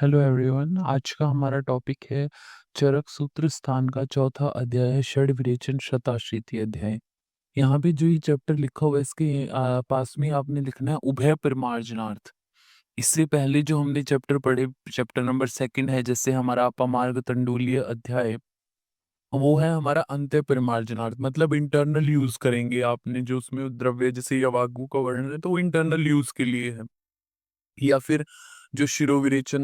Hello everyone. आज का हमारा टॉपिक है चरक सूत्र स्थान का चौथा अध्याय है षड विरेचन शताशीति अध्याय। यहाँ पे जो ये चैप्टर लिखा हुआ है इसके पास में आपने लिखना है उभय परिमार्जनार्थ। इससे पहले जो हमने चैप्टर पढ़े, चैप्टर नंबर सेकंड है जैसे हमारा अपामार्ग तंडुलीय अध्याय, वो है हमारा अंत्य परिमार्जनार्थ, मतलब इंटरनल यूज करेंगे आपने जो उसमें द्रव्य जैसे यवागु का वर्णन है तो वो इंटरनल यूज के लिए है। या फिर जो शिरोविरेचन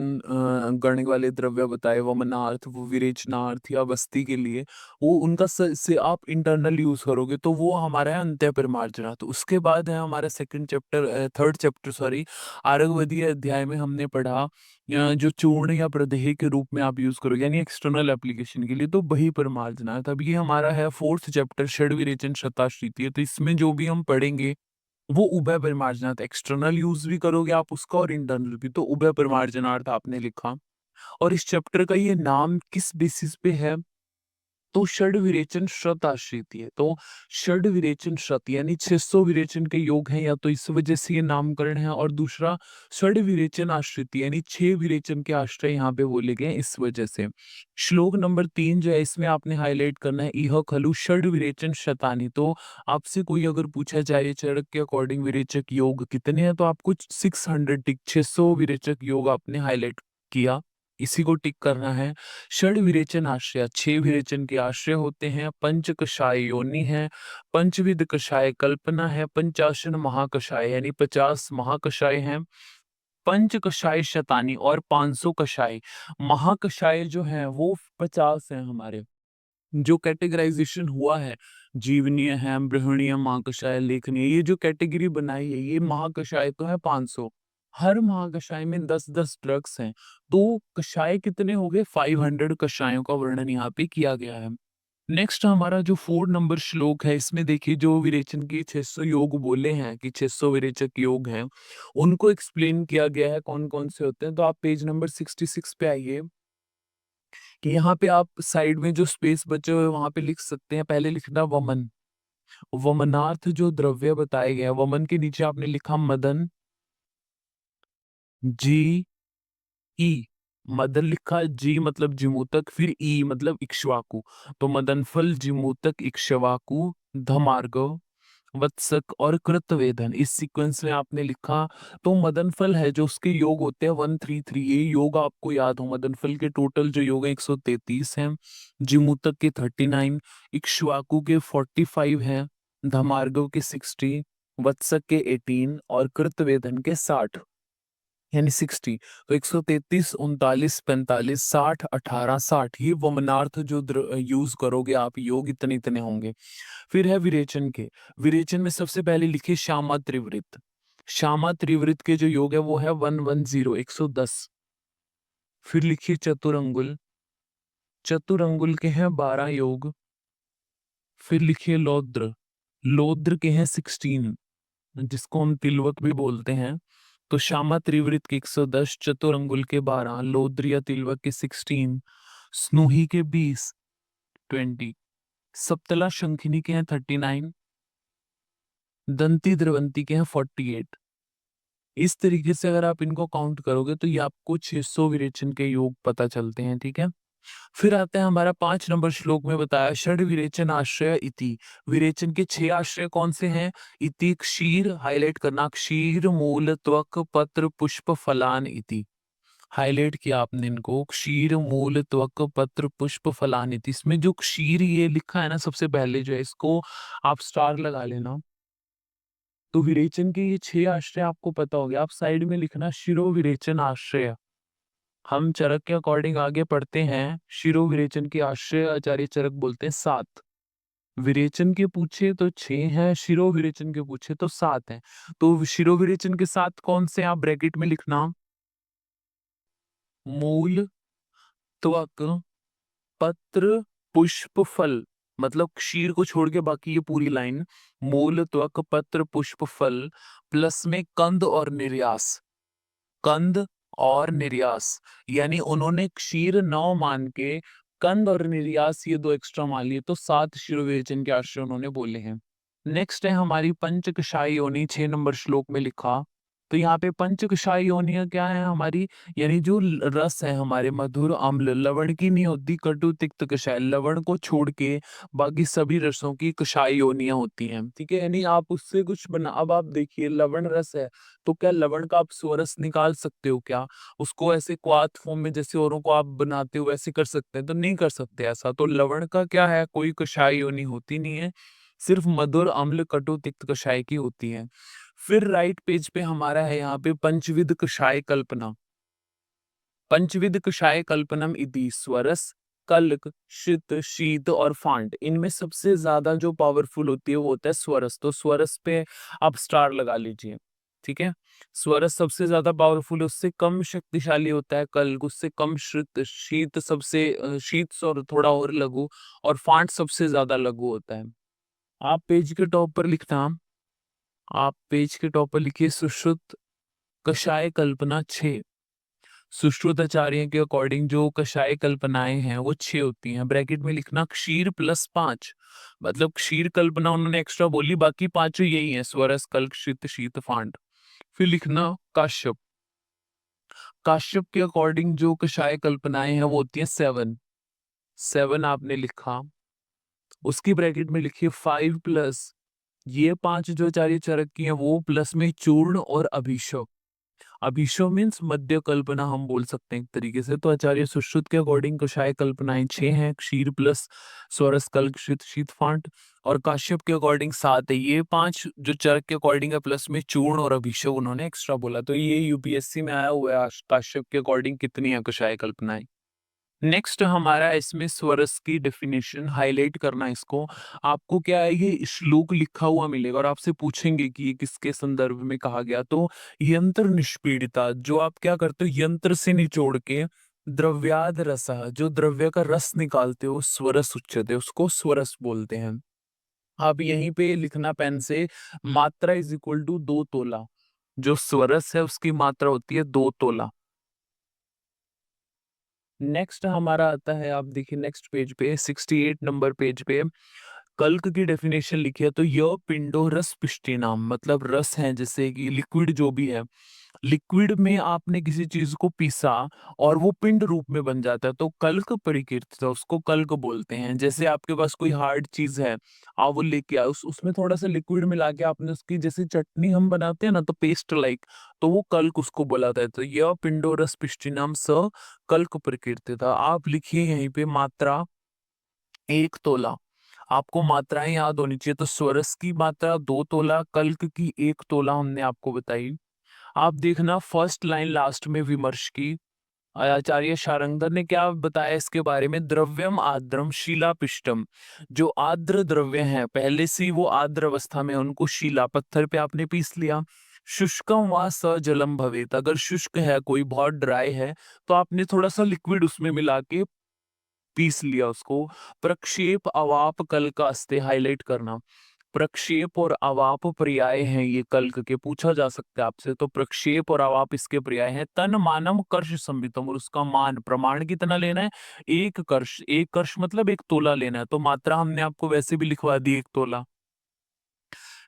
करने वाले द्रव्य बताए वमनार्थ, वो विरेचनार्थ या वस्ती के लिए, वो उनका से आप इंटरनल यूज करोगे तो वो हमारा है अंत्य परिमार्जनार्थ। उसके बाद है हमारा second chapter, third chapter sorry, आरगवदीय अध्याय में हमने पढ़ा जो चूर्ण या प्रदेह के रूप में आप यूज करोगे यानी एक्सटर्नल एप्लीकेशन के लिए, तो वही परिमार्जनार्थ। अब ये हमारा है फोर्थ चैप्टर षड विरेचन शताश्रितीय। तो इसमें जो भी हम पढ़ेंगे वो उभय परिमार्जनार्थ, एक्सटर्नल यूज भी करोगे आप उसका और इंटरनल भी, तो उभय परिमार्जनार्थ आपने लिखा। और इस चैप्टर का ये नाम किस बेसिस पे है, तो षड विरेचन श्रत आश्रित है। तो षड विरेचन श्रत यानी 600 विरेचन के योग हैं, या तो इस वजह से ये नामकरण है, और दूसरा षड विरेचन आश्रित यानी 6 विरेचन के आश्रय यहाँ पे बोले गए हैं, इस वजह से। श्लोक नंबर 3 जो है इसमें आपने हाईलाइट करना है इह खलु षड विरेचन शतानि। तो आपसे कोई अगर पूछा जाए चरक के अकॉर्डिंग विरेचक योग कितने हैं, तो आपको 600 टिक 600 विरेचक योग आपने हाईलाइट किया, इसी को टिक करना है। षड विरेचन आश्रय, 6 विरेचन के आश्रय होते हैं। पंच कषाय योनि है, पंचविध कषाय कल्पना है, पंचाशन महाकषाय यानी 50 महाकषाय हैं, पंच कषाय शतानी और 500 कषाय। महाकषाय जो है वो 50 हैं हमारे। जो कैटेगराइजेशन हुआ है, जीवनीय है, बृहणीय, महाकषाय, लेखनीय, ये जो कैटेगरी बनाई है ये महाकषाय तो है 500। हर महाकषाय में 10-10 ड्रग्स हैं, तो कषाय कितने हो गए, 500 कषायों का वर्णन यहाँ पे किया गया है। नेक्स्ट हमारा जो 4 नंबर श्लोक है, इसमें देखिए जो विरेचन की 600 योग बोले हैं कि 600 विरेचक योग हैं, उनको एक्सप्लेन किया गया है कौन कौन से होते हैं। तो आप पेज नंबर 66 पे आइए कि यहाँ पे आप साइड में जो स्पेस बचे हुए वहां पे लिख सकते हैं। पहले लिखना वमन, वमनार्थ जो द्रव्य बताए गए हैं, वमन के नीचे आपने लिखा मदन, जी ई, मदन लिखा, जी मतलब जिमूतक, फिर ई मतलब इक्ष्वाकु। तो मदन फल, जिमूतक, इक्ष्वाकु, धमार्गव, वत्सक और कृतवेदन, इस सीक्वेंस में आपने लिखा। तो मदन फल है जो उसके योग होते हैं 133, ये योग आपको याद हो। मदन फल के टोटल जो योग है 133 हैं, जिमूतक के 39, इक्ष्वाकु के 45 हैं, धमार्गव के 60, वत्सक के 18 और कृतवेदन के 60 यानी 60। तो 133, 39, 45, 60, 18, 60, ये वमनार्थ जो यूज करोगे आप योग इतने इतने होंगे। फिर है विरेचन के, विरेचन में सबसे पहले लिखिए श्यामा त्रिवृत। श्यामा त्रिवृत के जो योग है वो है 110, 110। फिर लिखिए चतुरंगुल, चतुरंगुल के हैं 12 योग। फिर लिखिए लौद्र, लौद्र के हैं 16, जिसको हम तिलवक भी बोलते हैं। तो श्यामा त्रिवृत के 110, चतुरंगुल के 12, लौद्र या तिलवक के 16, स्नूही के 20, 20, सप्तला शंखिनी के हैं 39, दंती द्रवंती के हैं 48। इस तरीके से अगर आप इनको काउंट करोगे तो ये आपको 600 विरेचन के योग पता चलते हैं, ठीक है। फिर आता है हमारा 5 नंबर श्लोक में बताया षड विरेचन आश्रय इति। विरेचन के 6 आश्रय कौन से हैं, इति क्षीर, हाईलाइट करना, क्षीर मूल त्वक पत्र पुष्प फलान इति। हाईलाइट किया आपने इनको, क्षीर मूल त्वक पत्र पुष्प फलान इति। इसमें जो क्षीर ये लिखा है ना सबसे पहले जो है, इसको आप स्टार लगा लेना। तो विरेचन के ये 6 आश्रय आपको पता हो गया। आप साइड में लिखना शिरो विरेचन आश्रय। हम चरक के अकॉर्डिंग आगे पढ़ते हैं, शिरो विरेचन के आश्रय आचार्य चरक बोलते हैं 7। विरेचन के पूछे तो 6 हैं, शिरो विरेचन के पूछे तो 7 हैं। तो शिरो विरेचन के 7 कौन से, आप ब्रैकेट में लिखना, मूल त्वक पत्र पुष्प फल, मतलब क्षीर को छोड़ के बाकी ये पूरी लाइन, मूल त्वक पत्र पुष्प फल, प्लस में कंद और निर्यास, कंद और निर्यास, यानी उन्होंने क्षीर 9 मान के कंद और निर्यास ये 2 एक्स्ट्रा मान लिए, तो 7 शिरोवेचन के आश्रय उन्होंने बोले हैं। नेक्स्ट है हमारी पंचकशाई योनि, 6 नंबर श्लोक में लिखा, तो यहाँ पे पंच कषाय योनियाँ क्या है हमारी, यानी जो रस है हमारे मधुर, अम्ल, लवण की नहीं होती, कटु, तिक्त, कषाय, लवण को छोड़ के बाकी सभी रसों की कषाय योनियाँ होती हैं। ठीक है, यानी आप उससे कुछ बना, अब आप देखिए लवण रस है, तो क्या लवण का आप स्वरस निकाल सकते हो क्या? उसको ऐसे क्वाथ फॉर्म में जैसे औरों को आप बनाते हो वैसे कर सकते हैं? तो नहीं कर सकते ऐसा। तो लवण का क्या है, कोई कषाय योनि होती नहीं है, सिर्फ मधुर, अम्ल, कटु, तिक्त, कषाय की होती है। फिर राइट पेज पे हमारा है यहाँ पे पंचविध कषाय कल्पना। पंचविध कषाय कल्पनम इति स्वरस, कल्क, शित, शीत और फांड। इनमें सबसे ज्यादा जो पावरफुल होती है वो होता है स्वरस। तो स्वरस पे आप स्टार लगा लीजिए। ठीक है, स्वरस सबसे ज्यादा पावरफुल है, उससे कम शक्तिशाली होता है कल्क, उससे कम शित, शीत सबसे शीत और थोड़ा और लघु, और फांड सबसे ज्यादा लघु होता है। आप पेज के टॉप पर लिखना, आप पेज के टॉप पर लिखिए सुश्रुत कषाय कल्पना 6। सुश्रुत आचार्य के अकॉर्डिंग जो कषाय कल्पनाएं हैं वो 6 होती हैं। ब्रैकेट में लिखना क्षीर प्लस 5, मतलब क्षीर कल्पना उन्होंने एक्स्ट्रा बोली, बाकी पांचों यही है, स्वरस, कल्क, शीत, शीत, फांड। फिर लिखना काश्यप। काश्यप के अकॉर्डिंग जो कषाय कल्पनाएं हैं वो होती है 7। 7 आपने लिखा, उसकी ब्रैकेट में लिखिए 5 प्लस ये 5 जो आचार्य चरक की हैं वो प्लस में चूर्ण और अभिषेक। अभिशो मीन्स मध्य कल्पना हम बोल सकते हैं एक तरीके से। तो आचार्य सुश्रुत के अकॉर्डिंग कषाय कल्पनाएं 6 हैं, क्षीर प्लस स्वरस, कल्क, शीत, शीत, फांट। और काश्यप के अकॉर्डिंग 7 है, ये 5 जो चरक के अकॉर्डिंग है प्लस में चूर्ण और अभिषेक उन्होंने एक्स्ट्रा बोला। तो ये यूपीएससी में आया हुआ है काश्यप के अकॉर्डिंग कितनी है कषाय कल्पनाएं। नेक्स्ट हमारा इसमें स्वरस की डेफिनेशन हाईलाइट करना इसको। आपको क्या है, ये श्लोक लिखा हुआ मिलेगा और आपसे पूछेंगे कि ये किसके संदर्भ में कहा गया। तो यंत्र निष्पीड़िता, जो आप क्या करते हो यंत्र से निचोड़ के द्रव्याद रस, जो द्रव्य का रस निकालते हो, स्वरस उच्यते, उसको स्वरस बोलते हैं। आप यहीं पे लिखना पेन से, मात्रा इज इक्वल टू 2 तोला। जो स्वरस है उसकी मात्रा होती है 2 तोला। नेक्स्ट हमारा आता है, आप देखिए नेक्स्ट पेज पे 68 नंबर पेज पे कल्क की डेफिनेशन लिखी है। तो यह पिंडो रस पिष्टी नाम, मतलब रस है जैसे कि लिक्विड जो भी है, लिक्विड में आपने किसी चीज को पीसा और वो पिंड रूप में बन जाता है तो कल्क परिकीर्तित है, उसको कल्क बोलते हैं। जैसे आपके पास कोई हार्ड चीज है, आप वो लेके आए, उसमें थोड़ा सा लिक्विड मिला के आपने उसकी जैसे चटनी हम बनाते हैं ना, तो पेस्ट लाइक, तो वो कल्क उसको बोला था। तो यह पिंडो रस पिष्टी नाम स कल्क प्रकृति था। आप लिखिए यहीं पे मात्रा 1 तोला। आपको मात्राएं याद होनी चाहिए। तो स्वरस की मात्रा 2 तोला, कल्क की 1 तोला हमने आपको बताई। आप देखना फर्स्ट लाइन लास्ट में विमर्श की, आचार्य शारंगधर ने क्या बताया इसके बारे में, द्रव्यम आर्द्रम शिलापिष्टम। जो आर्द्र द्रव्य हैं पहले से ही वो आर्द्र अवस्था में, उनको शिला पत्थर पे आपने पीस लिया। शुष्कम व सजलम भवेत, अगर शुष्क है कोई बहुत ड्राई है तो आपने थोड़ा सा लिक्विड उसमें मिला के पीस लिया उसको। प्रक्षेप अवाप कल का अस्ते, हाईलाइट करना। प्रक्षेप और अवाप पर्याय हैं ये कल्क के, पूछा जा सकता है आपसे। तो प्रक्षेप और अवाप इसके पर्याय हैं। तन मानम कर्ष संबितम, और उसका मान प्रमाण कितना लेना है, 1 कर्ष। 1 कर्ष मतलब 1 तोला लेना है। तो मात्रा हमने आपको वैसे भी लिखवा दी 1 तोला।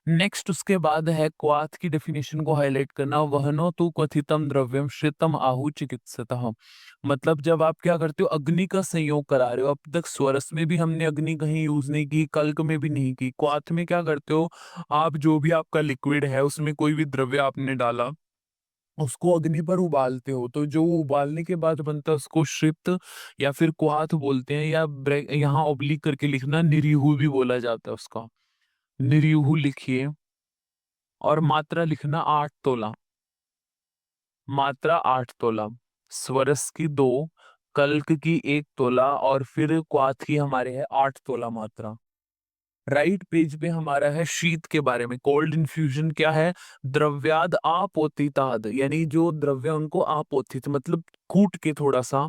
नेक्स्ट उसके बाद है क्वाथ की डेफिनेशन को हाईलाइट करना। वहनो तु क्वथितम द्रव्यम श्रितम आहु चिकित्सतः, मतलब जब आप क्या करते हो अग्नि का संयोग करा रहे हो। अब तक स्वरस में भी हमने अग्नि कहीं यूज नहीं की, कल्क में भी नहीं की। क्वाथ में क्या करते हो आप, जो भी आपका लिक्विड है उसमें कोई भी द्रव्य आपने डाला, उसको अग्नि पर उबालते हो। तो जो उबालने के बाद बनता है उसको श्रित या फिर क्वाथ बोलते हैं, या यहाँ ऑब्लिक करके लिखना निरीहु भी बोला जाता है उसका। निरीहु लिखिए, और मात्रा लिखना 8 तोला। मात्रा 8 तोला, स्वरस की 2, कल्क की 1 तोला, और फिर क्वाथ की हमारे है 8 तोला मात्रा। राइट पेज पे हमारा है शीत के बारे में। कोल्ड इन्फ्यूजन क्या है, द्रव्याद आपोतिताद, यानी जो द्रव्य उनको आपोतित मतलब कूट के थोड़ा सा,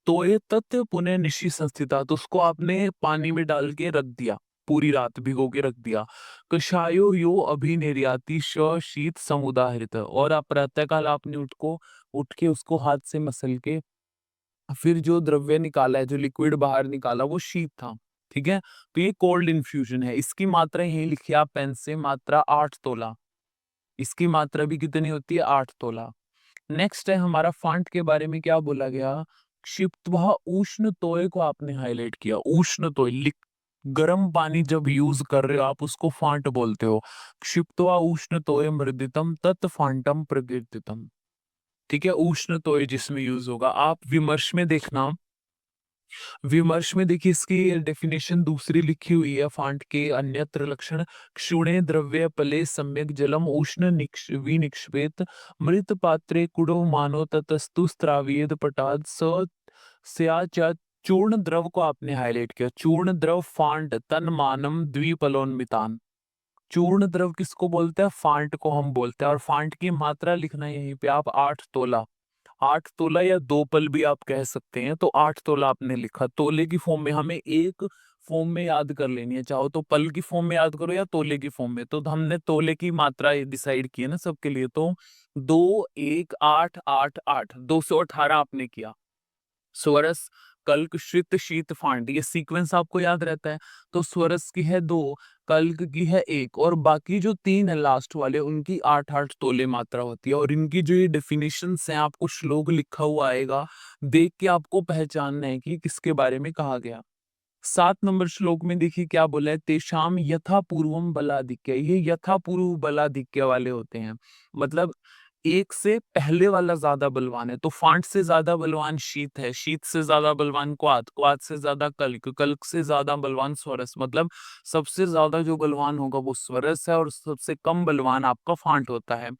तो ये तथ्य पुनः निशी संस्थिता, तो उसको आपने पानी में डाल के रख दिया, पूरी रात भिगो के रख दिया। कषायो यो अभिनिर्याति श शीत समुदाहृत, और आप प्रातःकाल आपने उठ के उसको हाथ से मसल के फिर जो द्रव्य निकाला है, जो लिक्विड बाहर निकाला वो शीत था। ठीक है, तो ये कोल्ड इन्फ्यूजन है। इसकी मात्रा यही लिखिए आप पेन से, मात्रा 8 तोला। इसकी मात्रा भी कितनी होती है? 8 तोला। नेक्स्ट है हमारा फ़ॉन्ट के बारे में क्या बोला गया? क्षिप्त्वः उष्णतोय को आपने हाइलाइट किया। उष्णतोय लिक गर्म पानी जब यूज़ कर रहे हो आप उसको फ़ॉन्ट बोलते हो। क्षिप्त्वा उष्णतोय मर्दितम तत् फ़ॉन्टम प्रकीर्तितम। ठीक है? उष्णतोय जिसमें यूज़ होगा। आप विमर्श में देखना, विमर्श में देखिए इसकी डेफिनेशन दूसरी लिखी हुई है फ़ॉन्ट के अन्यत्र लक्षण क्षुणे द्रव्ये पले सम्यक् जलम उष्ण विनिक्षेपेत् मृत पात्रे कुडो मानो ततस्तु स्त्रावियेद पटाद स स्या चूर्ण द्रव को आपने हाइलाइट किया। चूर्ण द्रव फ़ॉन्ट तन्मानम द्विपलोन्मितान। चूर्ण द्रव किसको बोलते हैं? फ़ॉन्ट को हम बोलते हैं और फ़ॉन्ट की मात्रा लिखना है यहीं पे आप 8 तोला। 8 तोला या 2 पल भी आप कह सकते हैं, तो 8 तोला आपने लिखा। तोले की फॉर्म में हमें एक फॉर्म में याद कर लेनी है, चाहो तो पल की फॉर्म में याद करो या तोले की फॉर्म में। तो हमने तोले की मात्रा डिसाइड की है ना सबके लिए, तो 2, 1, 8, 8, 8, 218 आपने किया। स्वरस, कल्क, श्रित, शीत, फांड ये सीक्वेंस आपको याद रहता है। तो स्वरस की है 2, कल्क की है 1 और बाकी जो 3 है लास्ट वाले उनकी 8-8 तोले मात्रा होती है और इनकी जो ये डेफिनिशंस हैं आपको श्लोक लिखा हुआ आएगा, देख के आपको पहचानना है कि किसके बारे में कहा गया। 7 नंबर श्लोक में देखिए क्या बोला है, तेषाम यथा पूर्वम बलाधिक्य। ये यथा पूर्व बलाधिक्य वाले होते हैं, मतलब एक से पहले वाला ज्यादा बलवान है। तो फांट से ज्यादा बलवान शीत है, शीत से ज्यादा बलवान क्वात, क्वात से ज्यादा कल्क, कल्क से ज्यादा बलवान स्वरस। मतलब सबसे ज्यादा जो बलवान होगा वो स्वरस है और सबसे कम बलवान आपका फांट होता है।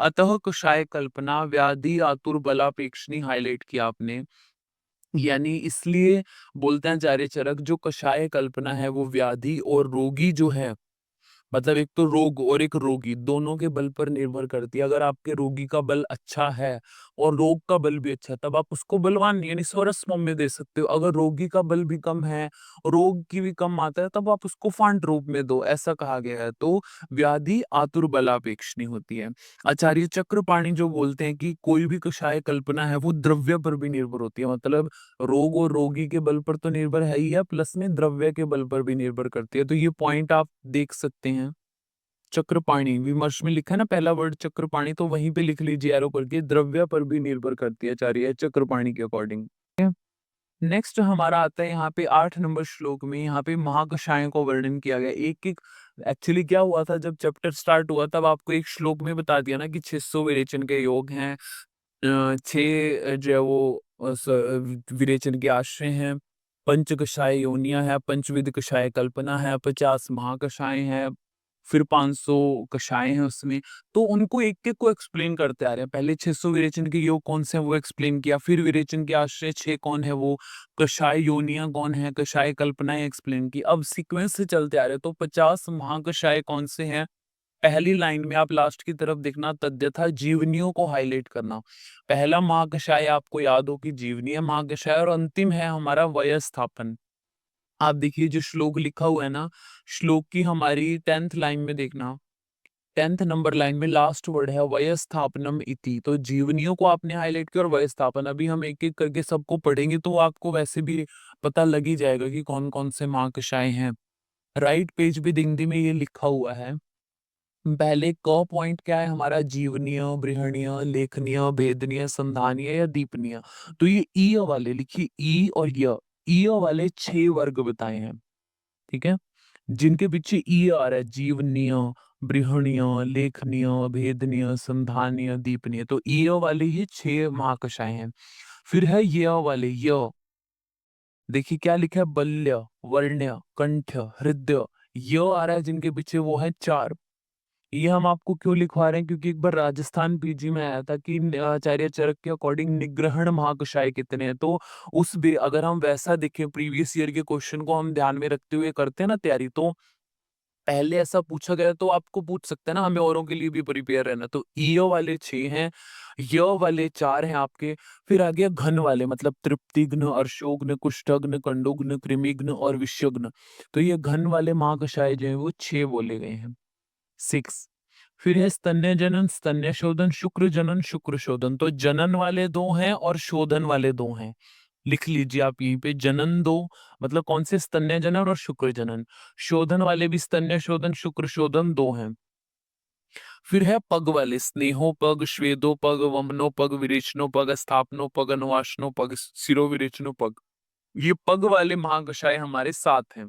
अतः कषाय कल्पना व्याधि आतुर बलापेक्षणी हाईलाइट किया आपने, यानी इसलिए बोलते हैं आचार्य चरक जो कषाय कल्पना है वो व्याधि और रोगी जो है, मतलब एक तो रोग और एक रोगी दोनों के बल पर निर्भर करती है। अगर आपके रोगी का बल अच्छा है और रोग का बल भी अच्छा है तब आप उसको बलवान यानी स्वरस फॉर्म में दे सकते हो। अगर रोगी का बल भी कम है, रोग की भी कम मात्रा है, तब आप उसको फांट रूप में दो, ऐसा कहा गया है। तो व्याधि आतुर बलापेक्षणी होती है। आचार्य चक्रपाणी जो बोलते हैं कि कोई भी कषाय कल्पना है वो द्रव्य पर भी निर्भर होती है, मतलब रोग और रोगी के बल पर तो निर्भर है ही है, प्लस में द्रव्य के बल पर भी निर्भर करती है। तो ये पॉइंट आप देख सकते हैं। चक्रपाणी विमर्श में लिखा है ना पहला वर्ड चक्रपाणी, तो वहीं पे लिख लीजिए एरो करके, द्रव्य पर भी निर्भर करती है आचार्य चक्रपाणी के अकॉर्डिंग। नेक्स्ट हमारा आता है यहाँ पे 8 नंबर श्लोक में, यहाँ पे महाकषायों को वर्णन किया गया। एक एक एक्चुअली क्या हुआ था जब चैप्टर स्टार्ट हुआ तब आपको एक श्लोक में बता दिया ना कि 600 विरेचन के योग हैं, 6 जो है वो विरेचन के आश्रय हैं, पंच कषाय योनियां है, पंचविध कषाय कल्पना है, 50 महाकषाय हैं, फिर 500 कषाय हैं उसमें। तो उनको एक एक को एक्सप्लेन करते आ रहे हैं। पहले 600 विरेचन के योग कौन से हैं वो एक्सप्लेन किया, फिर विरेचन के आश्रय 6 कौन है वो, कषाय योनियां कौन है, कषाय कल्पनाएं एक्सप्लेन की। अब सीक्वेंस से चलते आ रहे हैं, तो 50 महाकषाय कौन से हैं, पहली लाइन में आप लास्ट की तरफ देखना, तद्यथा जीवनियों को हाईलाइट करना। पहला महाकषाय आपको याद हो कि जीवनीय महाकषाय और अंतिम है हमारा वयस्थापन। आप देखिए जो श्लोक लिखा हुआ है ना, श्लोक की हमारी 10th लाइन में देखना, 10th नंबर लाइन में लास्ट वर्ड है वयस्थापनम इति। तो जीवनियों को आपने हाईलाइट किया और वयस्थापन। अभी हम एक एक करके सबको पढ़ेंगे तो आपको वैसे भी पता लग ही जाएगा कि कौन कौन से महाकषाय हैं। राइट पेज पे हिंदी में ये लिखा हुआ है। पहले क पॉइंट क्या है हमारा, जीवनीय, बृहणीय, लेखनीय, भेदनीय, संधानीय या दीपनीय। तो ये ई वाले लिखिए, ई और य, ई वाले 6 वर्ग बताए हैं, ठीक है, जिनके पीछे ई आ रहा है, जीवनीय, बृहणीय, लेखनीय, भेदनीय, संधानीय, दीपनीय। तो ई वाले ये 6 महाकषाय हैं। फिर है य वाले, य देखिए क्या लिखा है, बल्य, वर्ण्य, कंठ, हृदय, य आ रहा है जिनके पीछे वो है 4। ये हम आपको क्यों लिखवा रहे हैं, क्योंकि एक बार राजस्थान पीजी में आया था कि आचार्य चरक के अकॉर्डिंग निग्रहण महाकषाय कितने हैं। तो उस भी अगर हम वैसा देखें प्रीवियस ईयर के क्वेश्चन को हम ध्यान में रखते हुए करते हैं ना तैयारी, तो पहले ऐसा पूछा गया तो आपको पूछ सकते हैं ना, हमें औरों के लिए भी प्रिपेयर रहना। तो ईयो वाले 6 हैं, य वाले 4 हैं आपके। फिर आ गया घन वाले, मतलब तृप्तिघ्न, अर्शोघ्न, कुष्ठघ्न, कंडोघ्न, कृमिघ्न और विषयघ्न। तो ये घन वाले महाकषाय जो है वो 6 बोले गए हैं, 6। फिर है स्तन्य जनन, स्तन्य शोधन, शुक्र जनन, शुक्र शोधन। तो जनन वाले 2 हैं और शोधन वाले 2 हैं। लिख लीजिए आप यहीं पे, जनन 2 मतलब कौन से, स्तन्य जनन और शुक्र जनन। शोधन वाले भी स्तन्य शोधन, शुक्र शोधन 2 हैं। फिर है पग वाले, स्नेहोपग, श्वेदोपग, वमनोपग, विरेचनोपग, स्थापनोपग, अनुवाशनोपग, शिरोविरेचनोपग। ये पग वाले महाकषाय हमारे 7 हैं।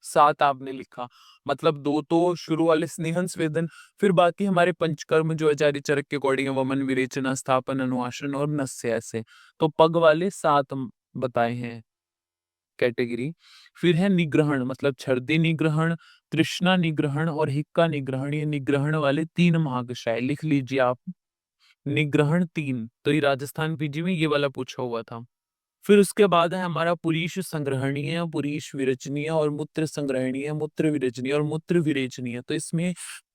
7 आपने लिखा, मतलब 2 तो शुरू वाले स्नेहन, स्वेदन, फिर बाकी हमारे पंचकर्म जो आचार्य चरक के अकॉर्डिंग है, वमन, विरेचन, स्थापन, अनुवासन और नस्य, ऐसे। तो पग वाले 7 बताए हैं कैटेगरी। फिर है निग्रहण, मतलब छर्दी निग्रहण, तृष्णा निग्रहण और हिक्का निग्रहण। ये निग्रहण वाले 3 महाकषाय लिख लीजिए आप। निग्रहण 3, तो ये राजस्थान पीजी में ये वाला पूछा हुआ था। फिर उसके बाद है हमारा पुरीश संग्रहणीय, पुरीश विरेचनीय और मूत्र संग्रहणीय, मूत्र विरेचनीय और मूत्र विरेचनीय। तो इसमें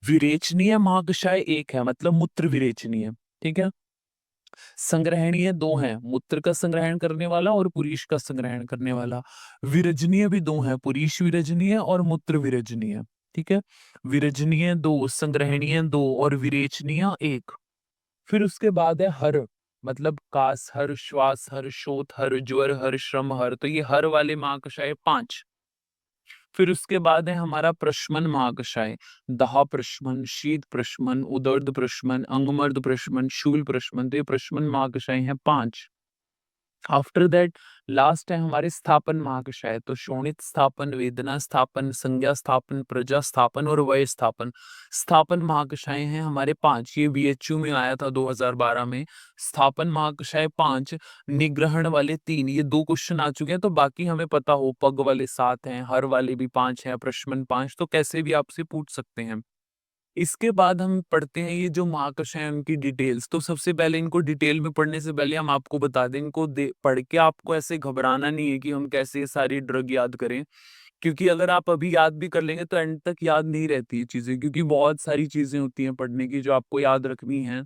विरेचनीय महाकषाय 1 है, मतलब मूत्र विरेचनीय। ठीक है। संग्रहणीय 2 हैं, मूत्र का संग्रहण करने वाला और पुरीश का संग्रहण करने वाला। विरजनीय भी 2 हैं, पुरीश विरजनीय और मूत्र विरजनीय। ठीक है। विरजनीय 2, संग्रहणीय 2 और विरेचनीय 1। फिर उसके बाद है हर, मतलब कास हर, श्वास हर, शोथ हर, ज्वर हर, श्रम हर। तो ये हर वाले महाकषाय 5। फिर उसके बाद है हमारा प्रशमन महाकषाय, दाह प्रशमन, शीत प्रशमन, उदर्द प्रशमन, अंगमर्द प्रशमन, शूल प्रशमन। तो ये प्रशमन महाकषाय हैं 5। आफ्टर दैट लास्ट है हमारे स्थापन महाकषाय। तो शोणित स्थापन, वेदना स्थापन, संज्ञा स्थापन, प्रजा स्थापन और वय स्थापन। स्थापन महाकषाय हैं हमारे 5। ये बीएचयू में आया था 2012 में। स्थापन महाकषाय 5, निग्रहण वाले 3। ये 2 क्वेश्चन आ चुके हैं, तो बाकी हमें पता हो, पग वाले 7 हैं, हर वाले भी 5 हैं, प्रश्मन 5, तो कैसे भी आपसे पूछ सकते हैं। इसके बाद हम पढ़ते हैं ये जो महाकर्षण है उनकी डिटेल्स। तो सबसे पहले इनको डिटेल में पढ़ने से पहले हम आपको बता दें, इनको पढ़ के आपको ऐसे घबराना नहीं है कि हम कैसे ये सारी ड्रग याद करें, क्योंकि अगर आप अभी याद भी कर लेंगे तो एंड तक याद नहीं रहती ये चीजें, क्योंकि बहुत सारी चीजें होती हैं पढ़ने की जो आपको याद रखनी है।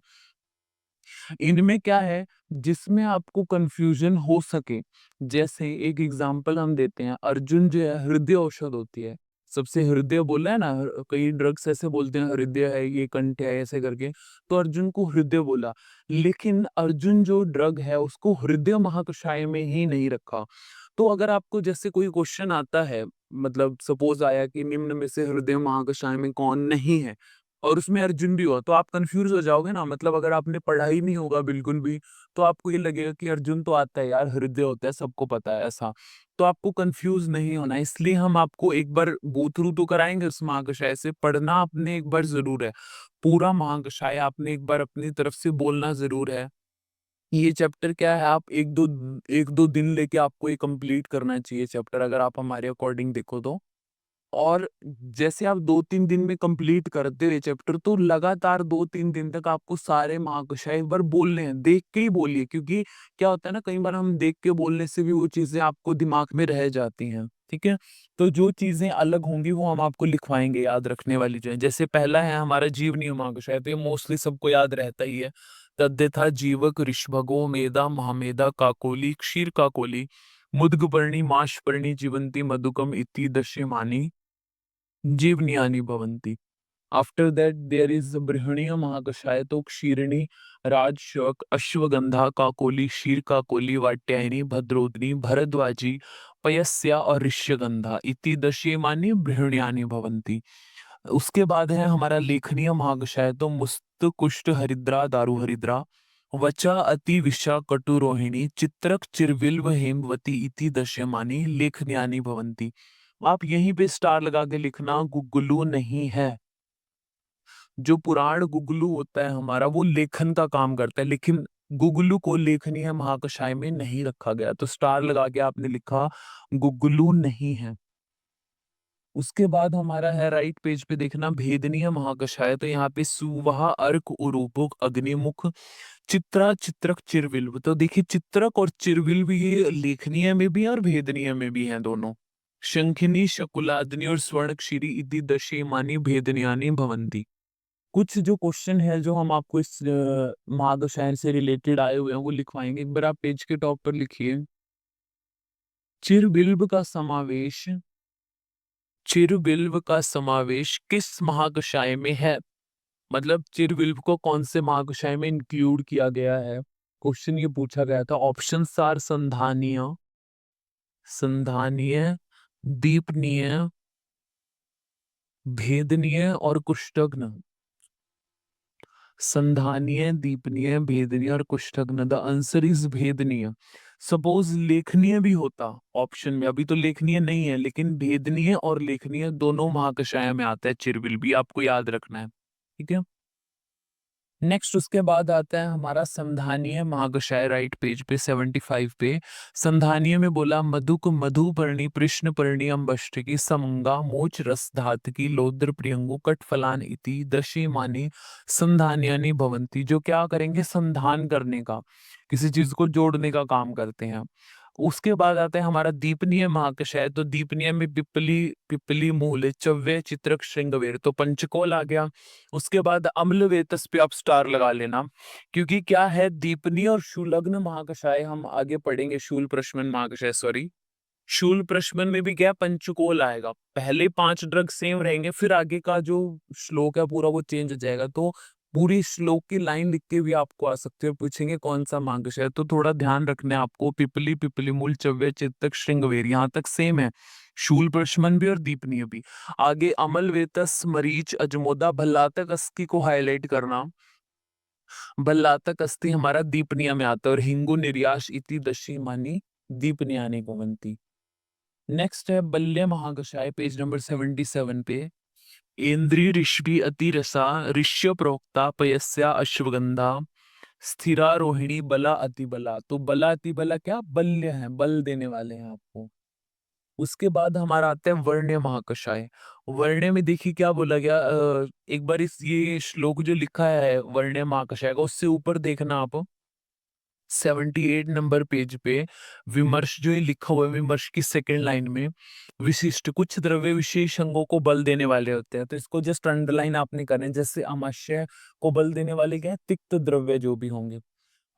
इनमें क्या है जिसमें आपको कंफ्यूजन हो सके, जैसे एक एग्जांपल हम देते हैं, अर्जुन जो है हृदय औषध होती है, सबसे हृदय बोला है ना, कई ड्रग्स ऐसे बोलते हैं हृदय है, ये कंठ है, ऐसे करके। तो अर्जुन को हृदय बोला, लेकिन अर्जुन जो ड्रग है उसको हृदय महाकषाय में ही नहीं रखा। तो अगर आपको जैसे कोई क्वेश्चन आता है, मतलब सपोज आया कि निम्न में से हृदय महाकषाय में कौन नहीं है, और उसमें अर्जुन भी हुआ, तो आप कंफ्यूज हो जाओगे ना। मतलब अगर आपने पढ़ा ही नहीं होगा बिल्कुल भी, तो आपको ये लगेगा कि अर्जुन तो आता है यार, हृदय होता है, सबको पता है ऐसा। तो आपको कंफ्यूज नहीं होना, इसलिए हम आपको एक बार गो थ्रू तो कराएंगे उस महाकषाय से। पढ़ना आपने एक बार जरूर है, पूरा महाकषाय आपने एक बार अपनी तरफ से बोलना जरूर है। ये चैप्टर क्या है, आप एक दो दिन लेके आपको ये कंप्लीट करना चाहिए चैप्टर, अगर आप हमारे अकॉर्डिंग देखो तो। और जैसे आप 2-3 दिन में कंप्लीट करते हो ये चैप्टर, तो लगातार 2-3 दिन तक आपको सारे महाकषाय एक बार बोलने हैं, देख के ही बोलिए, क्योंकि क्या होता है ना, कई बार हम देख के बोलने से भी वो चीजें आपको दिमाग में रह जाती हैं। ठीक है। तो जो चीजें अलग होंगी वो हम आपको लिखवाएंगे, याद रखने वाली जो है। जैसे पहला है हमारा जीवनीय महाकषाय, तो ये मोस्टली सबको याद रहता ही है। तद्यथा जीवक, ऋषभगो, मेधा, महामेधा, काकोली, क्षीर काकोली, मुद्गपर्णी, माशपर्णी, जीवंती, मधुकम इति दश्यमानी जीवन्यानि भवन्ति। आफ्टर दैट देयर इज बृहणीय महाकषाय, तो क्षीरणी, राजशक, अश्वगंधा, काकोली, क्षीर काकोली, वाट्यायनी, भद्रोदनी, भरद्वाजी, पयस्या और ऋष्यगंधा इति दशेमानि बृहण्यानि भवन्ति। उसके बाद है हमारा लेखनीय महाकषाय, तो मुस्त, कुष्ठ, हरिद्रा, दारु हरिद्रा, वचा, अति, विषा, कटु, रोहिणी, चित्रक, चिरविल्व, हेमवती इति दश्यमानि लेखन्यानि भवन्ति। आप यहीं पे स्टार लगा के लिखना, गुगुलू नहीं है। जो पुराण गुगलू होता है हमारा, वो लेखन का काम करता है, लेकिन गुगलू को लेखनीय महाकषाय में नहीं रखा गया, तो स्टार लगा के आपने लिखा गुगलू नहीं है। उसके बाद हमारा है राइट पेज पे देखना, भेदनीय महाकषाय, तो यहाँ पे सुवहा, अर्क, उरूपुक, अग्निमुख, चित्रा, चित्रक, चिरविल्व। तो देखिए चित्रक और चिरविल्व ये लेखनीय में भी है और भेदनीय में भी है दोनों। शंखिनी, शकुलादनी और स्वर्णक्षीरी इति दशेमानि भेदनीयानि भवन्ति। कुछ जो क्वेश्चन है जो हम आपको इस महादशाएं से रिलेटेड आए हुए हैं वो लिखवाएंगे। एक बार आप पेज के टॉप पर लिखिए, चिरबिल्व का समावेश, चिरबिल्व का समावेश किस महाकषाय में है, मतलब चिरबिल्व को कौन से महाकषाय में इंक्लूड किया गया है, क्वेश्चन ये पूछा गया था। ऑप्शन आर संधानीय, संधानीय, दीपनीय, भेदनीय और कुष्ठग्न। संधानीय, दीपनीय, भेदनीय और कुष्ठग्न। द आंसर इज भेदनीय। सपोज लेखनीय भी होता ऑप्शन में, अभी तो लेखनीय नहीं है, लेकिन भेदनीय और लेखनीय दोनों महाकषाय में आता है चिरविल भी, आपको याद रखना है। ठीक है। नेक्स्ट उसके बाद आता है हमारा संधानीय महाकषाय, राइट पेज पे 75 पे। संधानीय में बोला मधुक मधुपर्णी कृष्णपर्णी अम्बष्टकी समंगा मोच रस धातकी लोद्र प्रियंगु कटफलान इति दशीमानी संधान्यानि भवंती। जो क्या करेंगे, संधान करने का, किसी चीज को जोड़ने का काम करते हैं। उसके बाद आता है हमारा दीपनीय महाकषाय। तो दीपनीय में पिपली पिपली मूल चव्य चित्रक श्रृंगवेर, तो पंचकोल आ गया। उसके बाद अम्ल वेतस पे आप स्टार लगा लेना, क्योंकि क्या है, दीपनीय और शूलग्न महाकषाय हम आगे पढ़ेंगे, शूल प्रश्मन महाकषाय, सॉरी शूल प्रश्मन में भी क्या पंचकोल आएगा। पहले 5 ड्रग सेम रहेंगे, फिर आगे का जो श्लोक है पूरा वो चेंज हो जाएगा। तो पूरी श्लोक की लाइन लिख के भी आपको आ सकते हो, पूछेंगे कौन सा महाकषाय, तो थोड़ा ध्यान रखना है आपको। पिपली पिपली मूल चव्य चित्तक श्रृंगवेर, यहाँ तक सेम है, शूल प्रश्मन भी और दीपनीय भी। आगे अमल वेतस मरीच अजमोदा भल्लातक अस्की को हाईलाइट करना। भल्लातक अस्थि हमारा दीपनीय में आता है, और हिंगु निर्यास इति दशी मानी दीपनियानी को बनती। नेक्स्ट है बल्य महाकषाय, पेज नंबर 77 पे। इंद्रिय ऋषि अतिरसा ऋष्य प्रोक्ता पयस्या अश्वगंधा स्थिरा रोहिणी बला अति बला। तो बला अति बला क्या बल्य है, बल देने वाले हैं आपको। उसके बाद हमारा आता है वर्ण्य महाकषाय। वर्ण्य में देखिए क्या बोला गया, एक बार इस ये श्लोक जो लिखा है वर्ण्य महाकषाय का, उससे ऊपर देखना आप 78 नंबर पेज पे। विमर्श जो ये लिखा हुआ है, विमर्श की सेकंड लाइन में, विशिष्ट कुछ द्रव्य विशेष अंगों को बल देने वाले होते हैं, तो इसको जस्ट अंडरलाइन आपने करना है। जैसे अमाशय को बल देने वाले क्या है, तिक्त द्रव्य जो भी होंगे।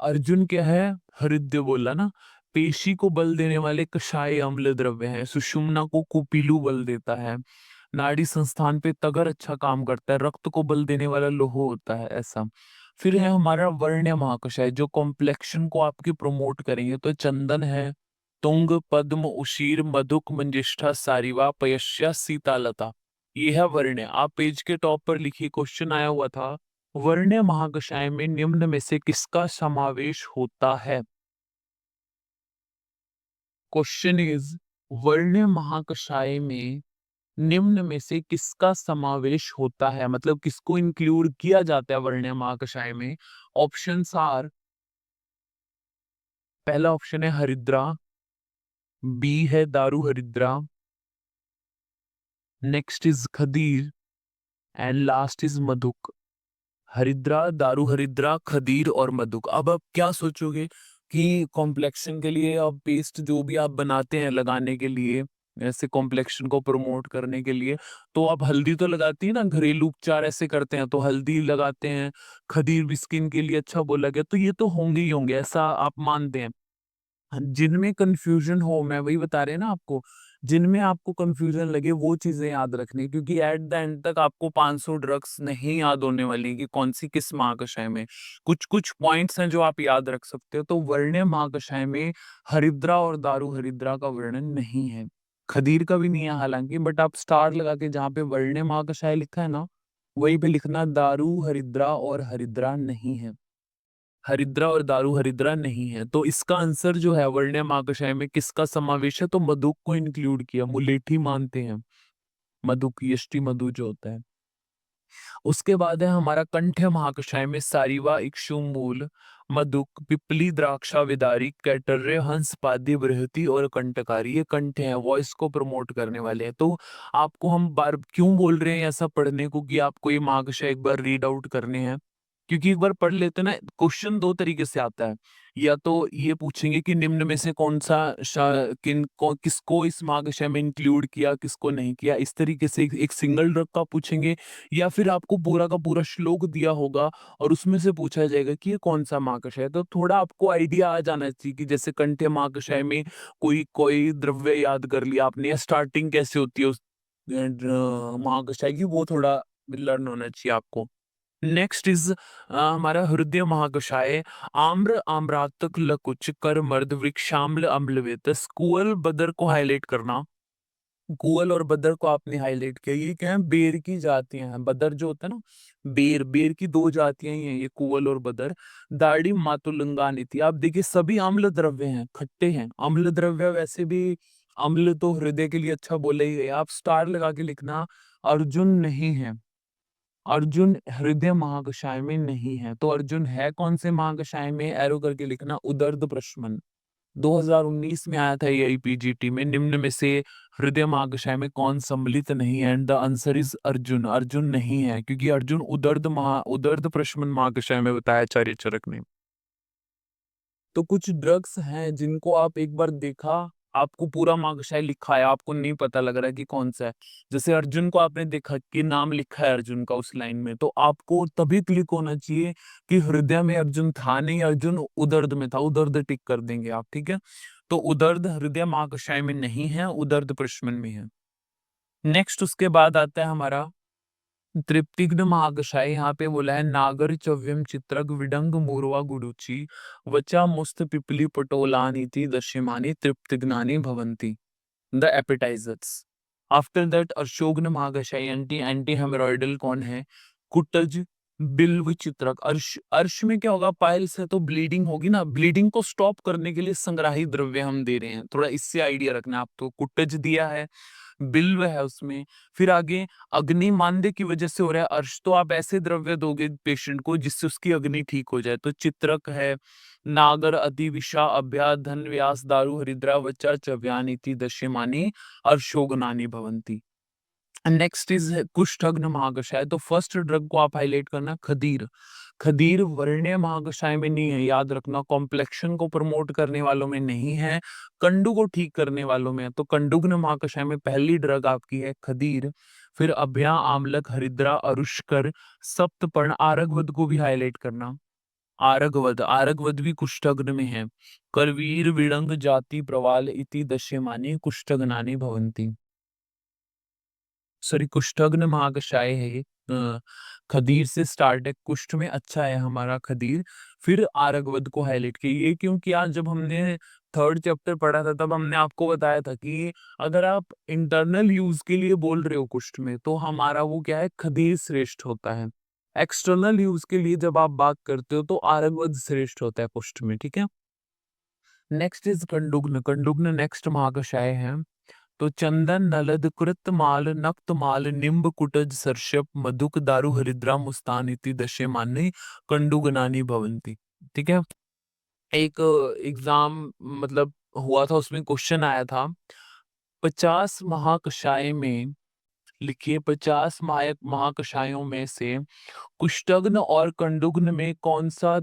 अर्जुन क्या है, हृदय बोला ना। पेशी को बल देने वाले कषाय अम्ल द्रव्य है। सुषुम्ना को कुपीलु बल देता है। नाड़ी संस्थान पे तगर अच्छा काम करता है। रक्त को बल देने वाला लोह होता है, ऐसा। फिर है हमारा वर्ण्य महाकषाय, जो कॉम्प्लेक्शन को आपकी प्रमोट करेंगे, तो चंदन है, तुंग पद्म उशीर मधुक मंजिष्ठा सारिवा पयस्या सीतालता। ये है वर्ण्य। आप पेज के टॉप पर लिखिए, क्वेश्चन आया हुआ था, वर्ण्य महाकषाय में निम्न में से किसका समावेश होता है। क्वेश्चन इज, वर्ण्य महाकषाय में निम्न में से किसका समावेश होता है, मतलब किसको इंक्लूड किया जाता है वर्ण्य महाकषाय में। ऑप्शंस आर, पहला ऑप्शन है हरिद्रा, बी है दारू हरिद्रा, next is Khadir and last is Madhuk. हरिद्रा, दारू हरिद्रा, खदीर और मधुक। अब आप क्या सोचोगे कि कॉम्प्लेक्शन के लिए अब पेस्ट जो भी आप बनाते हैं लगाने के लिए, ऐसे कॉम्प्लेक्शन को प्रमोट करने के लिए, तो आप हल्दी तो लगाती है ना, घरेलू उपचार ऐसे करते हैं तो हल्दी लगाते हैं। खदीर भी स्किन के लिए अच्छा बोला गया, तो ये तो होंगे ही होंगे, ऐसा आप मानते हैं। जिनमें कंफ्यूजन हो, मैं वही बता रहे हैं ना आपको, जिनमें आपको कंफ्यूजन लगे वो चीजें याद रखनी, क्योंकि एट द एंड तक आपको 500 ड्रग्स नहीं याद होने वाली कि कौन सी किस महाकषाय में। कुछ कुछ पॉइंट्स हैं जो आप याद रख सकते हो। तो वर्ण्य महाकषाय में हरिद्रा और दारू हरिद्रा का वर्णन नहीं है, खदीर का भी नहीं है हालांकि, बट आप स्टार लगा के जहाँ पे वर्ण्य महाकषाय लिखा है ना, वहीं पे लिखना दारू हरिद्रा और हरिद्रा नहीं है। हरिद्रा और दारू हरिद्रा नहीं है। तो इसका आंसर जो है वर्ण्य महाकषाय में किसका समावेश है, तो मधुक को इंक्लूड किया, मुलेठी मानते हैं मधुक, यष्टि मधु जो होता है। उसके बाद है हमारा कंठ्य महाकषाय में सारीवा इक्षुमूल मधुक पिपली द्राक्षा विदारी कैटर्य हंस पादी बृहति और कंटकारी। ये कंठ है, वॉइस को प्रमोट करने वाले हैं। तो आपको हम बार क्यों बोल रहे हैं ऐसा पढ़ने को, कि आपको ये महाकषाय एक बार रीड आउट करने हैं, क्योंकि एक बार पढ़ लेते ना, क्वेश्चन दो तरीके से आता है। या तो ये पूछेंगे कि निम्न में से कौन सा किसको इस महाकषाय में इंक्लूड किया, किसको नहीं किया, इस तरीके से एक सिंगल ड्रग का पूछेंगे। या फिर आपको पूरा का पूरा श्लोक दिया होगा और उसमें से पूछा जाएगा कि ये कौन सा महाकषाय है। तो थोड़ा आपको आइडिया आ जाना चाहिए कि जैसे कंठ्य महाकषाय में कोई कोई द्रव्य याद कर लिया आपने, या स्टार्टिंग कैसे होती है उस महाकषाय की, वो थोड़ा लर्न होना चाहिए आपको। नेक्स्ट इज हमारा हृदय महाकषाय। आम्र आम्रातक लकुच कर मर्द वृक्षाम्ल अम्लवेत। स्कूल बदर को हाईलाइट करना। कुअल और बदर को आपने हाईलाइट किया। ये क्या है, बेर की जातियां हैं। बदर जो होता है ना, बेर, बेर की दो जातियां ही हैं, ये कुअल और बदर। दाढ़ी मातुलंगानी थी। आप देखिए सभी अम्ल द्रव्य हैं, खट्टे हैं। अम्ल द्रव्य वैसे भी, अम्ल तो हृदय के लिए अच्छा बोला ही गया। आप स्टार लगा के लिखना, अर्जुन नहीं है। अर्जुन हृदय महाकषाय में नहीं है। तो अर्जुन है कौन से महाकषाय में, एरो करके लिखना, उदर्द प्रशमन। 2019 में आया था ये आईपीजीटी में, निम्न में से हृदय महाकषाय में कौन सम्मिलित नहीं है, and the answer is Arjun. Arjun नहीं है, क्योंकि अर्जुन उदर्द प्रशमन महाकषाय में बताया आचार्य चरक ने। तो कुछ ड्रग्स हैं जिनको आप एक बार देखा, आपको पूरा महाकषाय लिखा है, आपको नहीं पता लग रहा है कि कौन सा है। जैसे अर्जुन को आपने देखा कि नाम लिखा है अर्जुन का उस लाइन में, तो आपको तभी क्लिक होना चाहिए कि हृदय में अर्जुन था नहीं, अर्जुन उदर्द में था। उदर्द टिक कर देंगे आप, ठीक है। तो उदर्द हृदय महाकषाय में नहीं है, उदर्द प्रशमन में है। नेक्स्ट उसके बाद आता है हमारा तृप्तिग्न महाकषाय। यहाँ पे बोला है, नागर चव्यम चित्रक विडंग मूर्वा गुडुचि वचा मुस्त पिपली पटोलानीति दश्यमानी तृप्तिग्नानि भवन्ति। The appetizers. आफ्टर दैट अशोग्न महाकषाय, एंटी एंटी हेमोरॉइडल कौन है, कुटज, बिल्व, चित्रक। अर्श, अर्श में क्या होगा, पाइल्स है तो ब्लीडिंग होगी ना, ब्लीडिंग को स्टॉप करने के लिए संग्राही द्रव्य हम दे रहे हैं, थोड़ा इससे आइडिया रखना। आप तो कुटज दिया है, बिल्व है उसमें, फिर आगे अग्नि मांद्य की वजह से हो रहा है अर्श, तो आप ऐसे द्रव्य दोगे पेशेंट को जिससे उसकी अग्नि ठीक हो जाए। तो चित्रक है, नागर, अति, विषा, अभ्या, धन, व्यास, दारु, हरिद्रा, वच्चा, चव्यानीति दश्यमानी अर्शोगनानी भवंती। नेक्स्ट इज कुष्ठग्न महाकषाय। तो फर्स्ट ड्रग को आप हाईलाइट करना, खदीर। खदीर वर्ण्य महाकषाय में नहीं है, याद रखना। कॉम्प्लेक्शन को प्रमोट करने वालों में नहीं है, कंडु को ठीक करने वालों में है। तो कंडुग्न महाकषाय में पहली ड्रग आपकी है खदीर। फिर अभ्या, आमलक, हरिद्रा, अरुष्कर, सप्तपर्ण, आरगवद को भी हाईलाइट करना। आरगवद, आरगवद भी कुष्ठग्न में है। करवीर, विड़ंग, जाति, प्रवाल इति दश्यमानी कुष्ठग्नानि भवन्ति। सॉरी, कुष्ठग्न महाकषाय है ये। खदीर से स्टार्ट है, कुष्ठ में अच्छा है हमारा खदीर। फिर आरगवद को हाईलाइट किया। ये क्योंकि आज जब हमने थर्ड चैप्टर पढ़ा था तब हमने आपको बताया था कि अगर आप इंटरनल यूज के लिए बोल रहे हो कुष्ठ में, तो हमारा वो क्या है, खदीर श्रेष्ठ होता है। एक्सटर्नल यूज के लिए जब आप बात करते हो तो आरगवद श्रेष्ठ होता है कुष्ठ में, ठीक है। नेक्स्ट इज कंडुग्न। कंडुग्न नेक्स्ट महाकषाय है। तो चंदन, नलद, कृतमाल, नक्तमाल, निम्ब, कुटज, सर्षप, मधुक, दारु, हरिद्रा, मुस्तान इति दशमानि कंडुगनानि भवन्ति। ठीक है। एक एग्जाम मतलब हुआ था, उसमें क्वेश्चन आया था, 50 महाकषाय में लिखिए, 50 महाकषायों में से कुष्ठग्न और कंडुग्न में कौन सा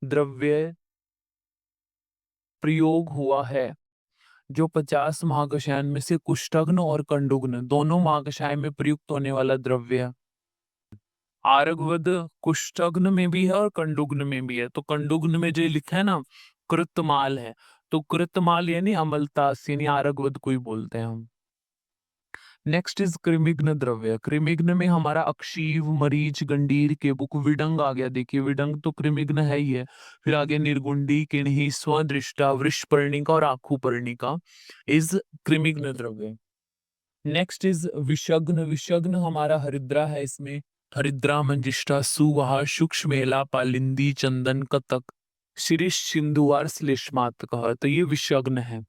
द्रव्य प्रयोग हुआ है। जो 50 महाकषायन में से कुष्ठग्न और कंडुग्न दोनों महाकषाय में प्रयुक्त होने वाला द्रव्य है। आरगवद कुष्ठग्न में भी है और कंडुग्न में भी है। तो कंडुग्न में जो लिखा है ना, कृतमाल है, तो कृतमाल यानी अमलतास, यानी आरगवद को ही बोलते हैं हम। नेक्स्ट इज कृमिघ्न द्रव्य। कृमिघ्न में हमारा अक्षीव, मरीच, गंडीर, केबुक, विडंग आ गया। देखिए विडंग तो कृमिघ्न है ही है। फिर आगे निर्गुंडी, किन्ही, स्वदृष्टा, वृषपर्णिका और आखुपर्णिका इज कृमिघ्न द्रव्य। Next is विषग्न। विषग्न हमारा हरिद्रा है, इसमें हरिद्रा, मंजिष्ठा, सुवाह, सूक्ष्मेला, पालिंदी, चंदन, कतक, शिरीष, सिंधुवार, श्लेष्मात कहा, तो ये विषग्न है।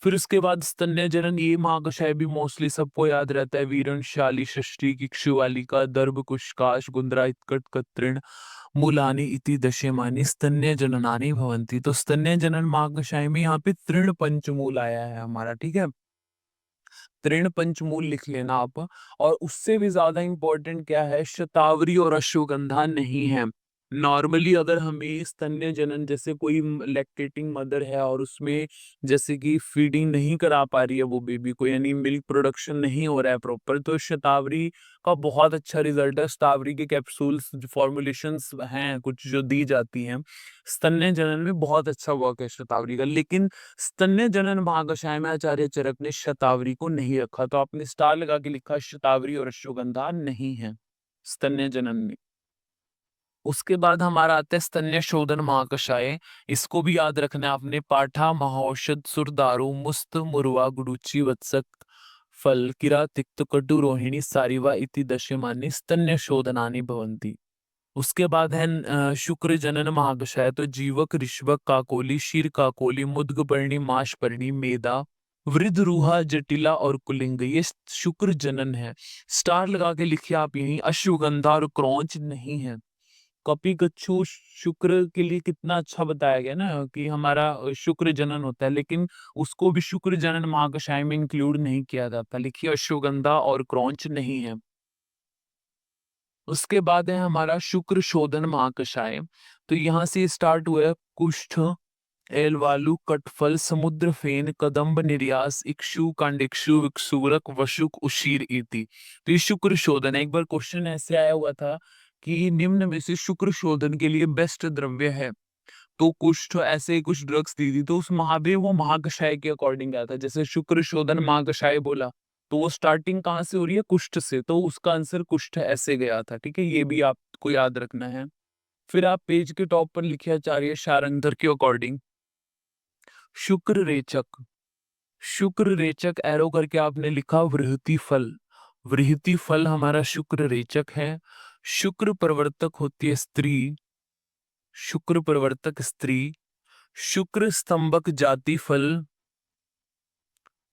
फिर उसके बाद स्तन्य जनन, ये महाकषाय भी मोस्टली सबको याद रहता है। वीरण, शाली, षष्ठी, किक्षुवालिका, दर्भ, कुशकाश, गुंद्रा, इत्कट, कत्रिण, मूलानि इति दशमानि स्तन्य जननानि भवन्ति। तो स्तन्य जनन महाकषाय में यहाँ पे तृण पंचमूल आया है हमारा, ठीक है। तृण पंचमूल लिख लेना आप। और उससे भी ज्यादा इंपॉर्टेंट क्या है, शतावरी और अश्वगंधा नहीं है। नॉर्मली अगर हमें स्तन्य जनन, जैसे कोई लैक्टेटिंग मदर है और उसमें जैसे कि फीडिंग नहीं करा पा रही है वो बेबी को, यानी मिल्क प्रोडक्शन नहीं हो रहा है प्रॉपर, तो शतावरी का बहुत अच्छा रिजल्ट है। शतावरी के कैप्सूल्स फॉर्मुलेशंस हैं कुछ जो दी जाती हैं स्तन्य जनन में, बहुत अच्छा वर्क है शतावरी का। लेकिन स्तन्य जनन महाकषाय में आचार्य चरक ने शतावरी को नहीं रखा, तो आपने स्टार लगा के लिखा शतावरी और अश्वगंधा नहीं है स्तन्य जनन में। उसके बाद हमारा आता है स्तन्य शोधन महाकषाय। इसको भी याद रखना है आपने। पाठा, महौषध, सुरदारू, मुस्त, मुरुआ, गुडुचि, वत्सक, फल किरा तिक्त कटु रोहिणी सारिवा इति दश्यमानि स्तन्य शोधनानि भवन्ति। उसके बाद है शुक्र जनन महाकषाय, तो जीवक, ऋष्वक, काकोली, शीर काकोली, मुद्गपर्णी, माशपर्णी, मेधा, वृद्धरूहा, जटिला और कुलिंग, ये शुक्र जनन है। स्टार लगा के लिखिए आप यहीं। अश्वगंधा और क्रौंच नहीं है। कपि गच्छू शुक्र के लिए कितना अच्छा बताया गया ना कि हमारा शुक्र जनन होता है, लेकिन उसको भी शुक्र जनन महाकषाय में इंक्लूड नहीं किया जाता। लिखिए अश्वगंधा और क्रौंच नहीं है। उसके बाद है हमारा शुक्र शोधन महाकषाय, तो यहाँ से स्टार्ट हुआ है कुष्ठ, एलवालु, कटफल, समुद्र फेन, कदम्ब, निर्यास, इक्षु, कांडिक्षु, विक्षुरक, वशुक, उशीर इति। तो ये शुक्र शोधन है। एक बार क्वेश्चन ऐसे आया हुआ था कि निम्न में से शुक्र शोधन के लिए बेस्ट द्रव्य है, तो कुछ तो ऐसे ही कुछ ड्रग्स दी थी, तो उस महादेव वो महाकषाय के अकॉर्डिंग आया था। जैसे शुक्र शोधन महाकषाय बोला, तो वो स्टार्टिंग कहाँ से हो रही है? कुष्ठ से, तो उसका आंसर कुष्ठ ऐसे गया था। ठीक है, ये भी आपको याद रखना है। फिर आप पेज के टॉप पर लिखे आचार्य शारंगधर के अकॉर्डिंग शुक्र रेचक। शुक्र रेचक एरो करके आपने लिखा वृहति फल। वृहति फल हमारा शुक्र रेचक है। शुक्र प्रवर्तक होती है स्त्री। शुक्र प्रवर्तक स्त्री। शुक्र स्तंभक जाति फल।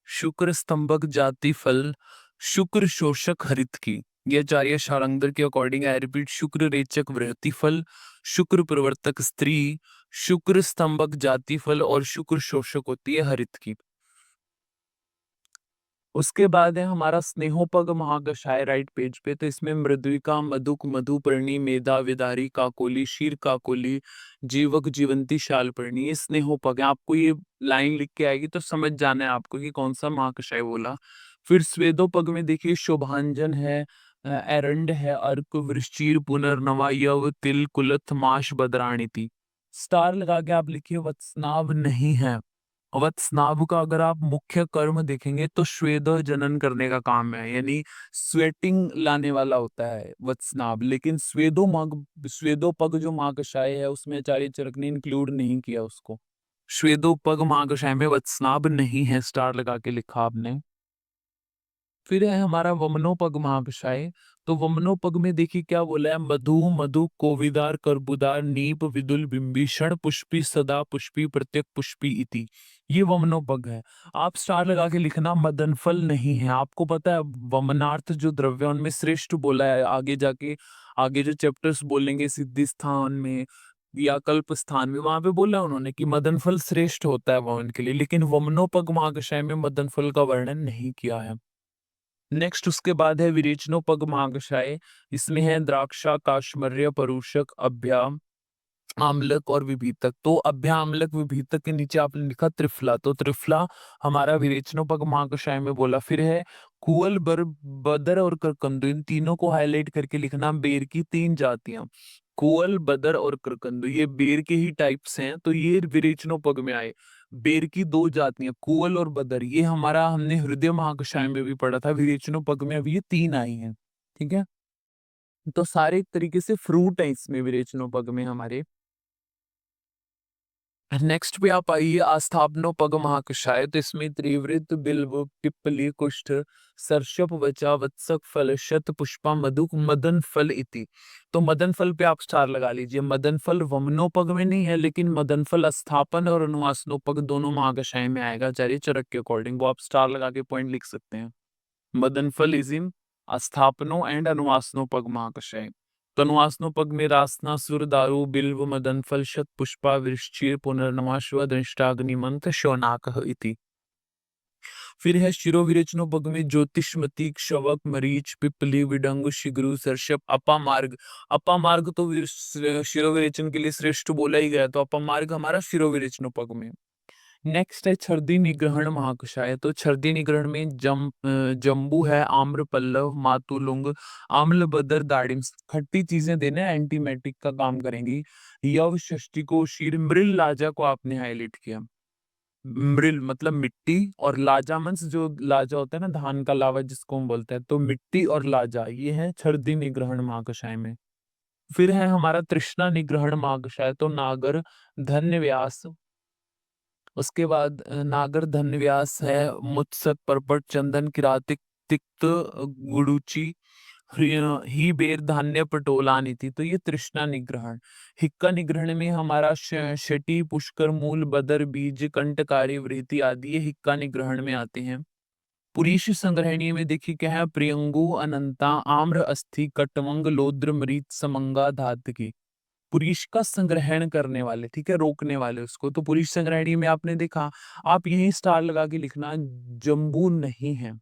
शुक्र स्तंभक जाति फल। शुक्र शोषक हरित की। ये आचार्य शारंगधर के अकॉर्डिंग आई रिपीट, शुक्र रेचक वृहति फल, शुक्र प्रवर्तक स्त्री, शुक्र स्तंभक जाति फल और शुक्र शोषक होती है हरित की। उसके बाद है हमारा स्नेहोपग महाकषाय राइट पेज पे, तो इसमें मृद्विका, मधुक, मधुपर्णी, मेधा, विदारी, काकोली, शीर काकोली, जीवक, जीवंती, शालपर्णी, ये स्नेहोपग है। आपको ये लाइन लिख के आएगी तो समझ जाना है आपको कि कौन सा महाकषाय बोला। फिर स्वेदोपग में देखिए शोभांजन है, एरंड है, अर्क, वृश्चिर, पुनर्नवा, यव, तिल, कुलथ, माश, बदराणी थी। स्टार लगा के आप लिखिए वत्सनाभ नहीं है। वत्सनाभ का अगर आप मुख्य कर्म देखेंगे तो श्वेद जनन करने का काम है, यानी स्वेटिंग लाने वाला होता है वत्सनाभ। लेकिन स्वेदोपग जो महाकषाय है उसमें आचार्य चरक ने इंक्लूड नहीं किया उसको। श्वेदोपग महाकषाय में वत्सनाभ नहीं है, स्टार लगा के लिखा आपने। फिर है हमारा वमनोपग महाकषाय, तो वमनोपग में देखिए क्या बोला है, मधु, मधु, कोविदार, कर्बुदार, नीप, विदुल, बिंबीषण, पुष्पी, सदा पुष्पी, प्रत्यक पुष्पी इति। ये वमनोपग है। आप स्टार लगा के लिखना मदन फल नहीं है। आपको पता है वमनार्थ जो द्रव्य उनमें श्रेष्ठ बोला है, आगे जाके आगे जो चैप्टर्स बोलेंगे सिद्धि स्थान में या कल्प स्थान में, वहां पे बोला उन्होंने कि मदन फल श्रेष्ठ होता है वमन के लिए, लेकिन वमनोपग महाकषाय में मदन फल का वर्णन नहीं किया है। नेक्स्ट उसके बाद है विरेचनोपग महाकषाय। इसमें है द्राक्षा, काश्मर्य, परूषक, अभ्या, आम्लक और विभीतक। तो अभ्या, आम्लक, विभीतक के नीचे आपने लिखा त्रिफला, तो त्रिफला हमारा विरेचनोपग महाकषाय में बोला। फिर है कुअल, बदर और करकंदु, इन तीनों को हाईलाइट करके लिखना। बेर की 3 जातियां, कुअल, बदर और करकंदु, ये बेर के ही टाइप्स हैं, तो ये विरेचनोपग में आए। बेर की 2 जातियां कुअल और बदर, ये हमारा हमने हृदय महाकषाय में भी पढ़ा था। विरेचनोपग में अभी ये 3 आई हैं। ठीक है, तो सारे एक तरीके से फ्रूट है इसमें विरेचनोपग में हमारे। नेक्स्ट पे आप आइए आस्थापनोपग महाकषाय, तो इसमें त्रिवृत, बिल्व, पिप्पली, कुष्ठ, सर्षप, वचा, वत्सक फल, शत पुष्पा, मधुक, मदन फल इति। तो मदन फल पे आप स्टार लगा लीजिए। मदन फल वमनोपग में नहीं है, लेकिन मदन फल अस्थापन और अनुवासनोपग दोनों महाकषाय में आएगा आचार्य चरक के अकॉर्डिंग, वो आप स्टार लगा के पॉइंट लिख सकते हैं। मदन फल इज इन अस्थापनो एंड अनुवासनोपग महाकषाय। तनुवासनोपग में रासना, सुर, दारू, बिल्व, मदन फल, शत पुष्पा, वृश्चिर, पुनर्नवाश्व, दंष्टाग्निमंथ, शौनाकः इति। फिर है शिरोविरेचनोपग में ज्योतिषमती, क्षवक, मरीच, पिप्पली, विडंग, शिग्रु, सर्षप, अपामार्ग। अपामार्ग तो शिरोविरेचन के लिए श्रेष्ठ बोला ही गया, तो अपामार्ग हमारा शिरोविरेचनोपग में। नेक्स्ट है छर्दी निग्रहण महाकषाय, तो छर्दी निग्रहण में जम्बू है, आम्र पल्लव, मातुलुंग, आम्ल, बदर, दाड़िम, खट्टी चीजें देने एंटीमेटिक का काम करेंगी। यव, षष्ठी को, शीर, मृल, लाजा को आपने हाईलाइट किया। मृल मतलब मिट्टी, और लाजा मंस जो लाजा होता है ना, धान का लावा जिसको हम बोलते हैं, तो मिट्टी और लाजा ये है छर्दी निग्रहण महाकषाय में। फिर है हमारा तृष्णा निग्रहण महाकषाय, तो नागर, धन्य, व्यास, उसके बाद नागर धन्यव्यास है, मुत्सक पर्पट चंदन किरातिक तिक्त गुडुचि ही बेर धान्य पटोलानी थी। तो ये तृष्णा निग्रहण। हिक्का निग्रहण में हमारा शटी पुष्कर मूल बदर बीज कंटकारी वृत्ति आदि ये हिक्का निग्रहण में आते हैं। पुरीश संग्रहणीय में देखिए क्या है, प्रियंगु अनंता आम्र अस्थि कटवंग लोद्र मृत समंगा धात की। पुरीश का संग्रहण करने वाले, ठीक है, रोकने वाले उसको। तो पुरीश संग्रहणीय में आपने देखा, आप यही स्टार लगा के लिखना, जम्बू नहीं है।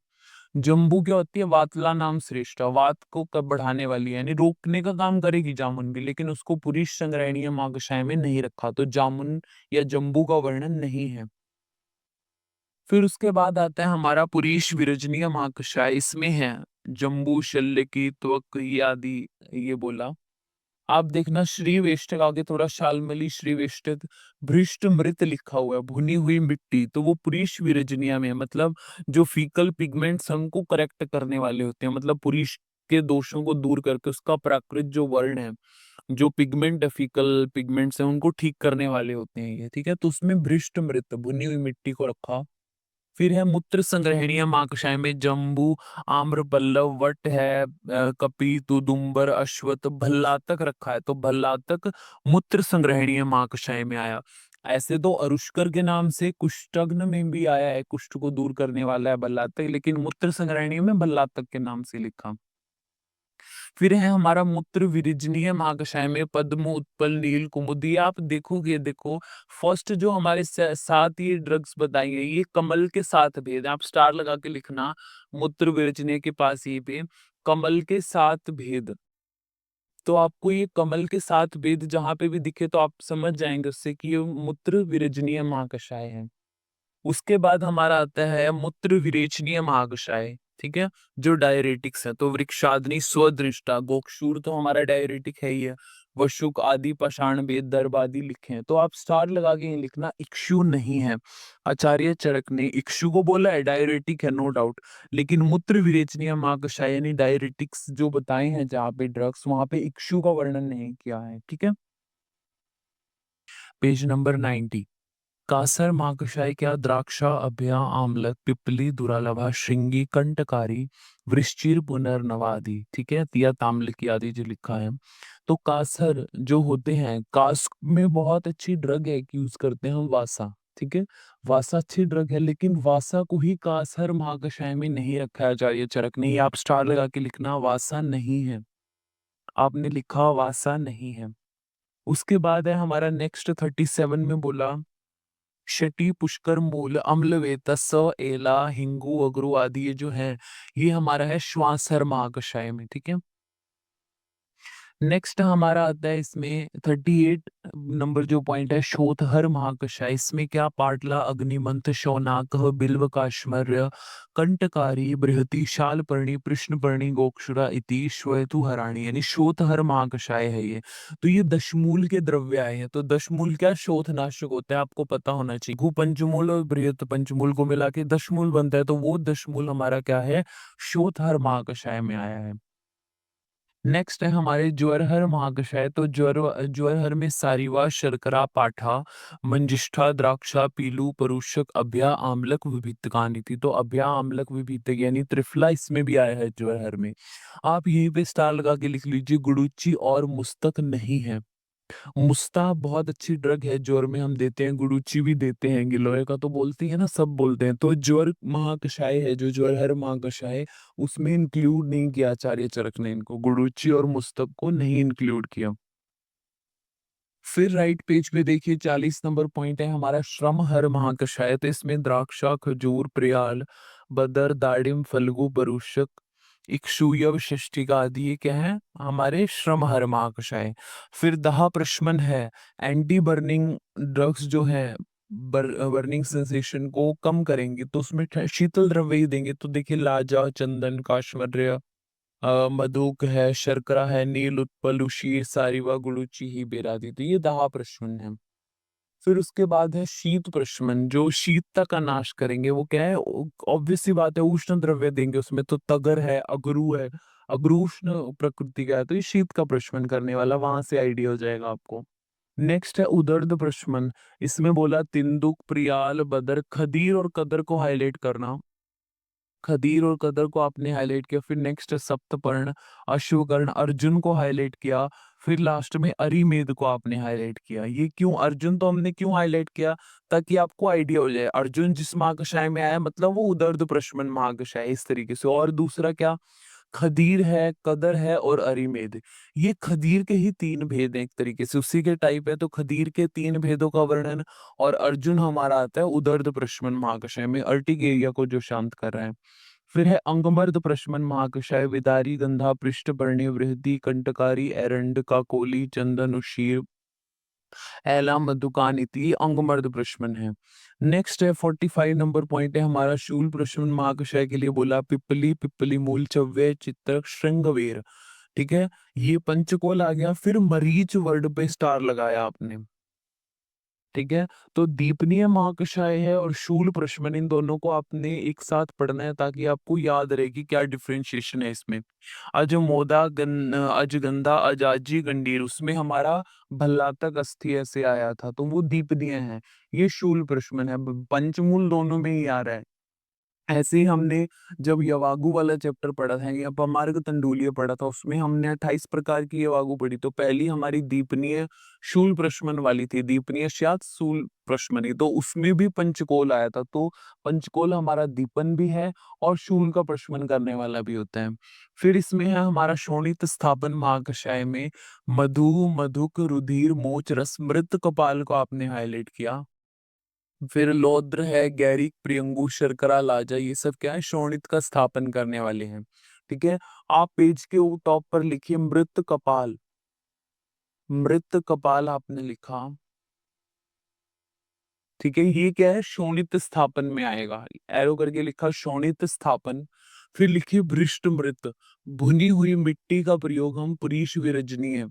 जम्बू क्या होती है, वातला नाम श्रेष्ठ, वात को कब बढ़ाने वाली है, यानी रोकने का काम करेगी जामुन भी, लेकिन उसको पुरीश संग्रहणीय मागशाय में नहीं रखा, तो जामुन या जम्बू का वर्णन नहीं है। फिर उसके बाद आता है हमारा पुरीश विरजनीय महाकषाय, इसमें है जम्बू शल्य की त्वक ये आदि ये बोला। आप देखना श्री वेष्टक आगे थोड़ा शालमली श्री वेष्टक भ्रिष्ट मृत लिखा हुआ है, भुनी हुई मिट्टी, तो वो पुरीश विरजनिया में है, मतलब जो फीकल पिगमेंट्स हमको करेक्ट करने वाले होते हैं, मतलब पुरीश के दोषों को दूर करके उसका प्राकृत जो वर्ण है, जो पिगमेंट है, फीकल पिगमेंट्स है, उनको ठीक करने वाले होते हैं ये, ठीक है। तो उसमें भ्रिष्ट मृत भुनी हुई मिट्टी को रखा। फिर है मूत्र संग्रहणीय महाकषाय में जम्बू आम्र पल्लव वट है, कपी तुदुम्बर अश्वत्थ भल्लातक रखा है, तो भल्लातक मूत्र संग्रहणीय महाकषाय में आया। ऐसे तो अरुष्कर के नाम से कुष्ठग्न में भी आया है, कुष्ठ को दूर करने वाला है भल्लातक, लेकिन मूत्र संग्रहणीय में भल्लातक के नाम से लिखा। फिर है हमारा मूत्र विरजनीय महाकषाय में पद्म उत्पल नील कुमुदी। आप देखोगे, देखो फर्स्ट जो हमारे साथ ये ड्रग्स बताई गई, ये कमल के साथ भेद है, आप स्टार लगा के लिखना मूत्र विरजनीय के पास ये पे कमल के साथ भेद। तो आपको ये कमल के साथ भेद जहां पे भी दिखे तो आप समझ जाएंगे उससे कि ये मूत्र विरजनीय महाकषाय है। उसके बाद हमारा आता है मूत्र विरेचनीय महाकषाय, ठीक है, जो डायरेटिक्स है। तो वृक्षाग्नि स्वदृष्टा गोक्षूर तो हमारा डायरेटिक है ही है। वशुक आदि पाषाण वेद दर्भ आदि लिखे हैं, तो आप स्टार लगा के ये लिखना इक्षु नहीं है। आचार्य चरक ने इक्षु को बोला है, डायरेटिक है नो डाउट, लेकिन मूत्र विरेचनीय महाकषाय यानी डायरेटिक्स जो बताए हैं जहाँ पे ड्रग्स, वहां पे इक्षु का वर्णन नहीं किया है, ठीक है। Page number 90। कासर माकषाय क्या द्राक्षा अभया आमलक पिपली दुरालभा श्रृंगी कंटकारी वृश्चिर पुनर्नवादि, ठीक है, तिया ताम्लिकी आदि जो लिखा है। तो कासर जो होते हैं, कास में बहुत अच्छी ड्रग है कि यूज करते हैं हम, वासा, ठीक है, वासा अच्छी ड्रग है, लेकिन वासा को ही कासर महाकषाय में नहीं रखा है आचार्य चरक ने। ये आप स्टार लगा के लिखना, वासा नहीं है, आपने लिखा वासा नहीं है। उसके बाद है हमारा नेक्स्ट 37 में बोला शटी पुष्कर मूल अम्लवेत स एला हिंगू अगरू आदि ये जो है, ये हमारा है श्वासर महाकषाय में, ठीक है। नेक्स्ट हमारा आता है इसमें 38 नंबर जो पॉइंट है शोधहर महाकषाय, इसमें क्या पाटला अग्निमंथ शौनाक बिल्व काश्मर्य कंटकारी बृहति शालपर्णी कृष्णपर्णी गोक्षुरा इति श्वेतु हराणी, यानी शोधहर महाकषाय है ये। तो ये दशमूल के द्रव्य आए हैं, तो दशमूल क्या शोधनाशक होता है, आपको पता होना चाहिए। घु पंचमूल और बृहत पंचमूल को मिला के दशमूल बनता है, तो वो दशमूल हमारा क्या है, शोधहर महाकषाय में आया है। नेक्स्ट है हमारे ज्वरहर महाकषाय, तो ज्वरहर में सारीवा शर्करा पाठा मंजिष्ठा द्राक्षा पीलू परुषक अभ्या आमलक विभित्तकानी थी। तो अभ्या आमलक विभित्तक यानी त्रिफला इसमें भी आया है ज्वरहर में। आप यहीं पे स्टार लगा के लिख लीजिए, गुडुचि और मुस्तक नहीं है। मुस्ता बहुत अच्छी ड्रग है, ज्वर में हम देते हैं, गुडुचि भी देते हैं, गिलोय का तो बोलते हैं ना, सब बोलते हैं। तो ज्वर महाकषाय है, जो ज्वरहर महाकषाय, उसमें इंक्लूड नहीं किया आचार्य चरक ने इनको, गुडुचि और मुस्तक को नहीं इंक्लूड किया। फिर राइट पेज पे देखिए 40 नंबर पॉइंट है हमारा श्रम हर महाकषाय, तो इसमें द्राक्षा खजूर प्रियाल बदर दाडिम फल्गु बरुषक इक्षुयव षष्टिका आदि ये क्या है, हमारे श्रम हर महाकषाय। फिर दहा प्रशमन है, एंटी बर्निंग ड्रग्स जो है, बर्निंग सेंसेशन को कम करेंगे, तो उसमें शीतल द्रव्य ही देंगे। तो देखिए लाजा चंदन काश्मर्य मधुक है, शर्करा है, नील उत्पल उशीर सारिवा गुड़ुचि ही बेरादी, तो ये दहा प्रश्न है। फिर उसके बाद है शीत प्रशमन, जो शीतता का नाश करेंगे, वो क्या है, ऑब्वियस सी बात है, उष्ण द्रव्य देंगे उसमें, तो तगर है, अगरू है, अगरू उष्ण प्रकृति का है, तो ये शीत का प्रशमन करने वाला, वहां से आइडिया हो जाएगा आपको। नेक्स्ट है उदर्द प्रशमन। इसमें बोला तिंदुक, प्रियाल, बदर, खदीर और कदर को हाईलाइट करना। खदीर और कदर को आपने हाईलाइट किया। फिर नेक्स्ट है सप्तपर्ण, अश्वकर्ण, अर्जुन को हाईलाइट किया। फिर लास्ट में अरिमेद को आपने हाईलाइट किया। ये क्यों अर्जुन तो हमने क्यों हाईलाइट किया? ताकि आपको आइडिया हो जाए अर्जुन जिस महाकषाय में आया मतलब वो उदर्द प्रशमन महाकषाय है, इस तरीके से। और दूसरा क्या, खदीर है, कदर है और अरिमेद। ये खदीर के ही 3 भेद हैं एक तरीके से, उसी के टाइप है। तो खदीर के 3 भेदों का वर्णन और अर्जुन हमारा आता है उदर्द प्रशमन महाकषाय में, अर्टिक एरिया को जो शांत कर रहा है। फिर है अंगमर्द प्रशमन महाकषाय, विदारी, गंधा, पृष्ठपर्णी, वृद्धि, कंटकारी, एरंड, काकोली, चंदन, उशीर, एला, मधुकान इति, ये अंगमर्द प्रशमन है। नेक्स्ट है 45 नंबर पॉइंट है हमारा शूल प्रशमन महाकषाय के लिए बोला पिप्पली, पिप्पली मूल, चव्य, चित्रक, श्रृंगवेर। ठीक है, ये पंचकोल आ गया। फिर मरीच वर्ड पे स्टार लगाया आपने। ठीक है, तो दीपनीय महाकषाय है और शूल प्रशमन, इन दोनों को आपने एक साथ पढ़ना है ताकि आपको याद रहे कि क्या डिफरेंशिएशन है इसमें। अजमोदा, अजगंधा, अजाजी, गंडीर, उसमें हमारा भल्लातक अस्थि ऐसे आया था, तो वो दीपनीय है। ये शूल प्रशमन है। पंचमूल दोनों में ही आ रहा है। ऐसे ही हमने जब यवागु वाला चैप्टर पढ़ा था या अपमार्ग तंडुलीय पढ़ा था, उसमें हमने 28 प्रकार की यवागु पढ़ी। तो पहली हमारी दीपनीय शूल प्रशमन वाली थी, दीपनीय स्यात् शूल प्रशमनी, तो उसमें भी पंचकोल आया था। तो पंचकोल हमारा दीपन भी है और शूल का प्रशमन करने वाला भी होता है। फिर इसमें है हमारा शोणित स्थापन महाकषाय में मधु, मधुक, रुधिर, मोच, रस, मृत कपाल को आपने हाईलाइट किया। फिर लौद्र है, गैरिक, प्रियंगु, शर्करा, लाजा, ये सब क्या है, शोणित का स्थापन करने वाले हैं। ठीक है, आप पेज के टॉप पर लिखिए मृत कपाल। मृत कपाल आपने लिखा। ठीक है, ये क्या है, शोणित स्थापन में आएगा। एरो करके लिखा शोणित स्थापन। फिर लिखिए भ्रिष्ट मृत, भुनी हुई मिट्टी का प्रयोग हम पुरीश विरजनीय,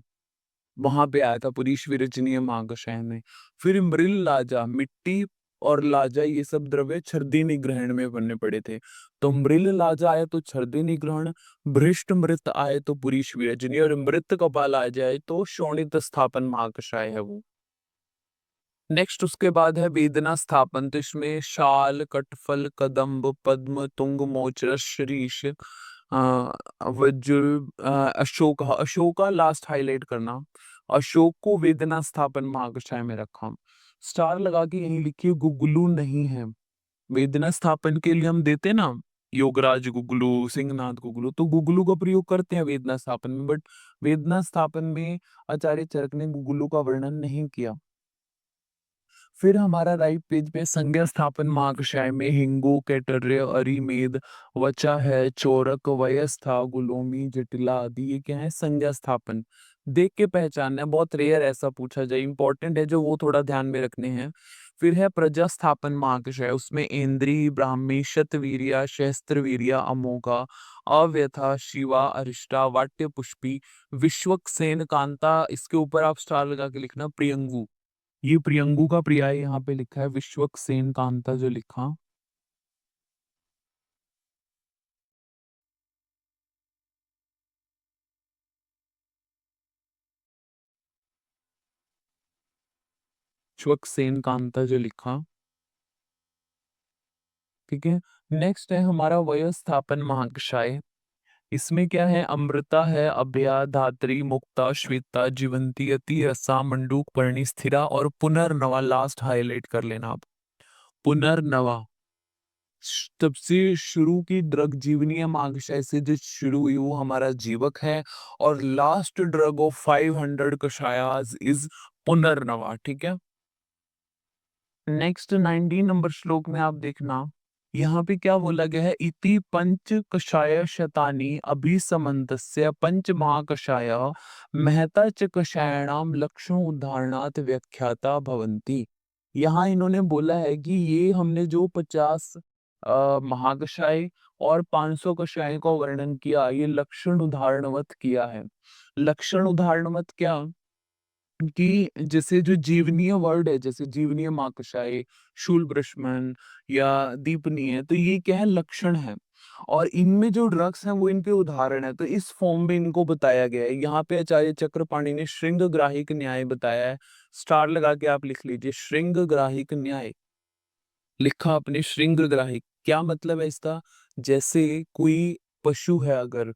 वहां पे आया था पुरीश विरजनीय महाकषाय में। फिर मृल लाजा, मिट्टी और लाजा ये सब द्रव्य छर्दी निग्रहण में बनने पड़े थे। तो मृल लाजा आए तो छर्दी निग्रहण, भ्रिष्ट मृत आए तो पुरीश विरजनीय और मृत कपाल आ जाए तो शोणित स्थापन महाकषाय है वो। नेक्स्ट उसके बाद है वेदना स्थापन। तो इसमें शाल, कटफल, कदम्ब, पद्म, तुंग, मोचरस, शीरीष, वज्र, अशोक, अशोका लास्ट हाईलाइट करना। अशोक को वेदना स्थापन महाकषाय में रखा। स्टार लगा के यही लिखिए गुगलू नहीं है। वेदना स्थापन के लिए हम देते ना योगराज गुगलू, सिंहनाथ गुगलू, तो गुगलू का प्रयोग करते हैं वेदना स्थापन में, बट वेदना स्थापन में आचार्य चरक ने गुगलू का वर्णन नहीं किया। फिर हमारा राइट पेज पे संज्ञा स्थापन महाकषाय में हिंगू, कैटर्य, अरिमेद, वचा है, चोरक, वयस्था, गुलोमी, जटिला आदि, ये क्या है, संज्ञा स्थापन। देख के पहचानना है, बहुत रेयर ऐसा पूछा जाए, इंपॉर्टेंट है जो वो थोड़ा ध्यान में रखने हैं। फिर है प्रजा स्थापन महाकषाय, उसमें इंद्री, ब्राह्मी, शतवीर्या, सहस्त्रवीर्या, अमोघा, अव्यथा, शिवा, अरिष्टा, वाट्य पुष्पी, विश्वक्सेन, कांता, इसके ऊपर आप स्टार लगा के लिखना प्रियंगु। ये प्रियंगु का पर्याय यहाँ पे लिखा है, विश्वक्सेन कांता जो लिखा। विश्वक्सेन कांता जो लिखा। ठीक है, नेक्स्ट है हमारा वयोस्थापन महाकषाय। इसमें क्या है, अमृता है, अभया, धात्री, मुक्ता, श्वेता, जीवंती, अति, रसा, मंडूक, पर्णी, स्थिरा और पुनर्नवा लास्ट हाईलाइट कर लेना आप। पुनर्नवा तब से शुरू की ड्रग जीवनीय महाकषाय से जो शुरू हुई वो हमारा जीवक है और लास्ट ड्रग ऑफ 500 कषायाज इज पुनर्नवा। ठीक है, नेक्स्ट 19 नंबर श्लोक में आप देखना, यहाँ पे क्या बोला गया है, इति पंच कषाय शतानि अभिसमन्तस्य पंच महाकषाय महता च कषायाणाम लक्षण उदाहरणात् व्याख्याता भवन्ति। यहाँ इन्होंने बोला है कि ये हमने जो 50 महाकषाय और 500 कषाय का वर्णन किया, ये लक्षण उदाहरणवत किया है। लक्षण उदाहरणवत क्या, कि जैसे जो जीवनीय वर्ड है, जैसे जीवनीय महाकषाय, शूल ब्रश्मन या दीपनीय, तो ये क्या है, लक्षण है। और इनमें जो ड्रग्स हैं वो इनके उदाहरण है, तो इस फॉर्म में इनको बताया गया है। यहाँ पे आचार्य चक्रपाणि ने श्रृंगग्राहिक न्याय बताया है। स्टार लगा के आप लिख लीजिए श्रृंगग्राहिक न्याय। लिखा आपने श्रृंगग्राहिक, क्या मतलब है इसका? जैसे कोई पशु है अगर,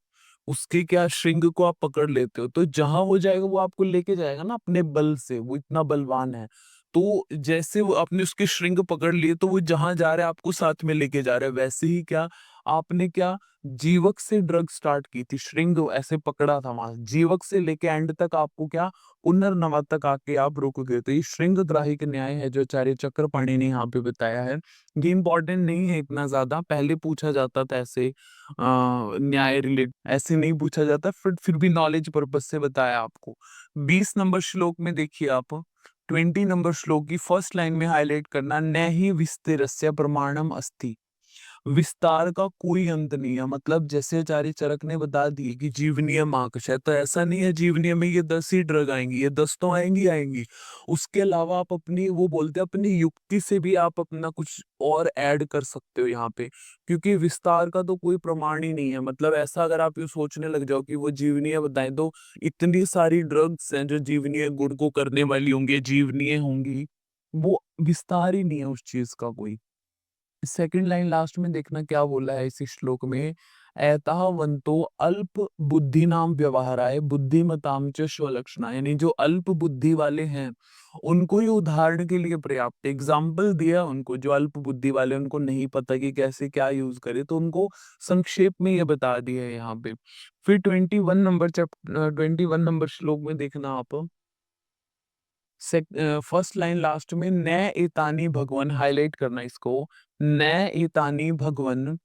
उसके क्या श्रृंग को आप पकड़ लेते हो, तो जहां वो जाएगा वो आपको लेके जाएगा ना अपने बल से, वो इतना बलवान है। तो जैसे वो आपने उसके श्रृंग पकड़ लिए तो वो जहां जा रहा है आपको साथ में लेके जा रहा है, वैसे ही क्या आपने क्या जीवक से ड्रग स्टार्ट की थी, श्रृंग ऐसे पकड़ा था वहां, जीवक से लेके एंड तक आपको क्या पुनर्नवा तक आके आप रुक गए। तो ये श्रृंगग्राहिक न्याय है जो आचार्य चक्रपाणि ने यहाँ पे बताया है। ये इम्पोर्टेंट नहीं है इतना ज्यादा, पहले पूछा जाता था ऐसे न्याय रिलेट, ऐसे नहीं पूछा जाता, फिर भी नॉलेज पर्पज से बताया आपको। 20 नंबर श्लोक में देखिए आप, 20 नंबर श्लोक की फर्स्ट लाइन में हाईलाइट करना, न ही विस्तिरस्य प्रमाणम अस्ति। विस्तार का कोई अंत नहीं है, मतलब जैसे आचार्य चरक ने बता दिए कि जीवनीय मार्गश है, तो ऐसा नहीं है जीवनीय में ये 10 ही ड्रग आएंगी, ये 10 तो आएंगी आएंगी। उसके अलावा आप अपनी वो बोलते हैं अपनी युक्ति से भी आप अपना कुछ और ऐड कर सकते हो यहाँ पे, क्योंकि विस्तार का तो कोई प्रमाण ही नहीं है। मतलब ऐसा अगर आप ये सोचने लग जाओ कि वो जीवनीय बताएं, तो इतनी सारी ड्रग्स हैं जो जीवनीय गुण को करने वाली होंगी, जीवनीय होंगी, वो विस्तार ही नहीं है उस चीज का कोई। सेकंड लाइन लास्ट में देखना क्या बोला है इसी श्लोक में, एतावन्तो अल्प बुद्धि नाम व्यवहाराय बुद्धिमताम च स्वलक्षणा, यानी जो अल्प बुद्धि वाले हैं उनको ही उदाहरण के लिए पर्याप्त एग्जाम्पल दिया उनको, जो अल्प बुद्धि वाले उनको नहीं पता कि कैसे क्या यूज करे, तो उनको संक्षेप में ये बता दिया है यहाँ पे। फिर 21 नंबर 21 नंबर श्लोक में देखना आप, फर्स्ट लाइन लास्ट में, न एतानी भगवन, हाईलाइट करना इसको, न एतानी भगवन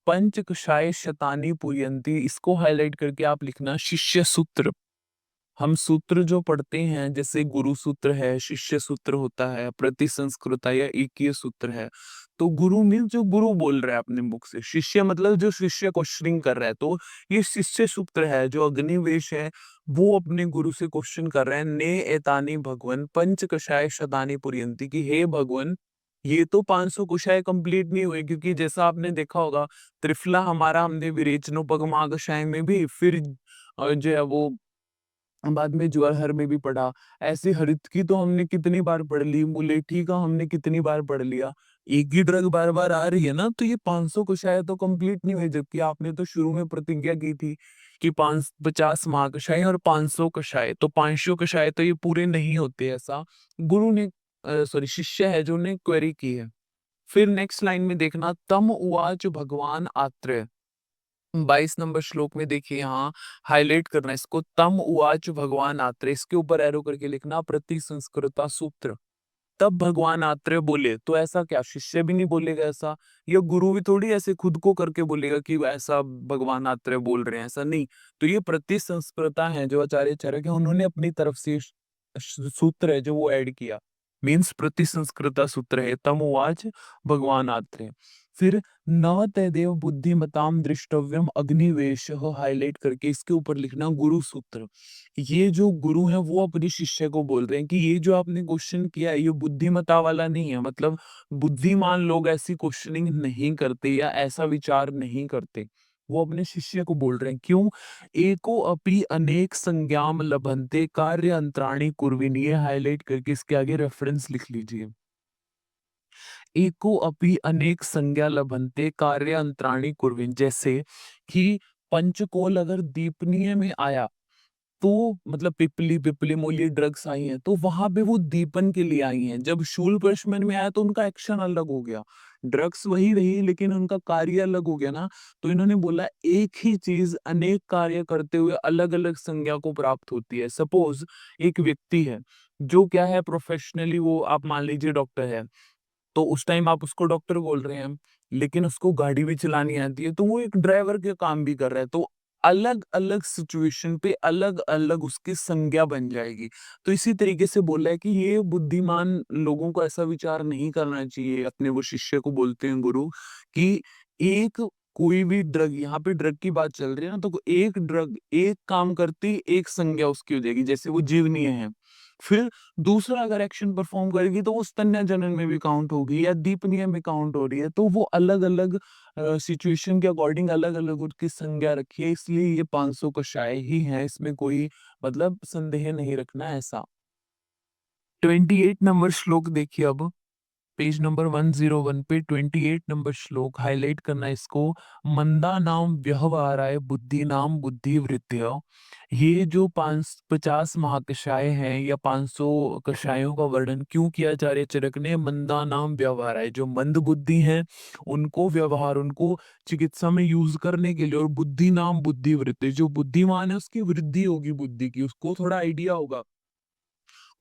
पंच कषाय शतानी पुयंती, इसको हाईलाइट करके आप लिखना शिष्य सूत्र। हम सूत्र जो पढ़ते हैं जैसे गुरु सूत्र है, शिष्य सूत्र होता है, प्रतिसंस्कृता या एकीय सूत्र है। तो गुरु मीन्स जो गुरु बोल रहा है अपने मुख से, शिष्य मतलब जो शिष्य क्वेश्चनिंग कर रहा है, तो ये शिष्य सूत्र है। जो अग्निवेश है वो अपने गुरु से क्वेश्चन कर रहे हैं, ने एतानी भगवन पंच कषाय शतानी पुरियंती, की हे भगवन ये तो 500 कुशाय कंप्लीट नहीं हुए, क्योंकि जैसा आपने देखा होगा त्रिफला हमारा हमने विरेचनोपगमा कषाय में भी, फिर जो है वो बाद में जवाहर में भी पढ़ा। ऐसे हरित की तो हमने कितनी बार पढ़ ली, मुलेठी का हमने कितनी बार पढ़ लिया। एक ही ड्रग बार बार आ रही है ना, तो ये 500 कषाय तो कंप्लीट नहीं हुए, जबकि आपने तो शुरू में प्रतिज्ञा की थी कि 550 महाकषाय और 500 कषाय, तो 500 कषाय तो ये पूरे नहीं होते, ऐसा गुरु ने सॉरी शिष्य है जो ने क्वेरी की है। फिर नेक्स्ट लाइन में देखना, तम उवाच भगवान आत्रेय, 22 नंबर श्लोक में देखिए यहाँ हाईलाइट करना इसको, तम उवाच भगवान आत्रेय, इसके ऊपर एरो करके लिखना प्रति संस्कृता सूत्र। तब भगवान आत्रेय बोले, तो ऐसा क्या शिष्य भी नहीं बोलेगा ऐसा, या गुरु भी थोड़ी ऐसे खुद को करके बोलेगा कि ऐसा भगवान आत्रेय बोल रहे हैं, ऐसा नहीं। तो ये प्रति संस्कृता है जो आचार्य चरक है उन्होंने अपनी तरफ से सूत्र है जो वो ऐड किया, मीन्स प्रति संस्कृता सूत्र है, तम उवाच भगवान आत्रेय। फिर न तदेव बुद्धिमताम दृष्टव्यम अग्निवेश हाईलाइट करके इसके ऊपर लिखना गुरु सूत्र। ये जो गुरु है वो अपने शिष्य को बोल रहे हैं कि ये जो आपने क्वेश्चन किया है ये बुद्धिमता वाला नहीं है, मतलब बुद्धिमान लोग ऐसी क्वेश्चनिंग नहीं करते या ऐसा विचार नहीं करते। वो अपने शिष्य को बोल रहे हैं, क्यों? एको अपि अनेक संज्ञाम लभन्ते कार्य अंतराणि कुर्विन, ये हाईलाइट करके इसके आगे रेफरेंस लिख लीजिए। एको अपि अनेक संज्ञा लभन्ते कार्य अंतराणि कुर्विन, जैसे कि पंचकोल अगर दीपनीय में आया तो मतलब पिपली पिपली मोली ड्रग्स आई हैं तो वहां पे वो दीपन के लिए आई हैं। जब शूल प्रश्मन में आया तो उनका एक्शन अलग हो गया, ड्रग्स वही रही लेकिन उनका कार्य अलग हो गया ना। तो इन्होंने बोला एक ही चीज अनेक कार्य करते हुए अलग अलग संज्ञा को प्राप्त होती है। सपोज एक व्यक्ति है जो क्या है प्रोफेशनली, वो आप मान लीजिए डॉक्टर है, तो उस टाइम आप उसको डॉक्टर बोल रहे हैं, लेकिन उसको गाड़ी भी चलानी आती है तो वो एक ड्राइवर के काम भी कर रहा है, तो अलग अलग सिचुएशन पे अलग अलग उसकी संज्ञा बन जाएगी। तो इसी तरीके से बोला है कि ये बुद्धिमान लोगों को ऐसा विचार नहीं करना चाहिए, अपने वो शिष्य को बोलते हैं गुरु, कि एक कोई भी ड्रग, यहाँ पे ड्रग की बात चल रही है ना, तो एक ड्रग एक काम करती एक संज्ञा उसकी हो जाएगी, जैसे वो जीवनीय है फिर दूसरा अगर एक्शन परफॉर्म करेगी तो वो स्तन्य जनन में भी काउंट होगी या दीपनीय में काउंट हो रही है, तो वो अलग-अलग सिचुएशन के अकॉर्डिंग अलग-अलग उनकी संज्ञा रखी है, इसलिए ये 500 कक्षाएँ ही हैं, इसमें कोई मतलब संदेह नहीं रखना है ऐसा। 28 नंबर श्लोक देखिए अब। पेज नंबर 101 पे 28 नंबर श्लोक हाईलाइट करना है इसको। मंदा नाम व्यवहाराय बुद्धि नाम बुद्धि वृत्तिय। ये जो 550 महाकषाय हैं या 500 कषायों का वर्णन क्यों किया आचार्य चरक ने? मंदा नाम व्यवहाराय, जो मंद बुद्धि हैं उनको व्यवहार, उनको चिकित्सा में यूज करने के लिए, और बुद्धि नाम बुद्धि वृत्ति, जो बुद्धिमान है उसकी वृद्धि होगी बुद्धि की, उसको थोड़ा आइडिया होगा,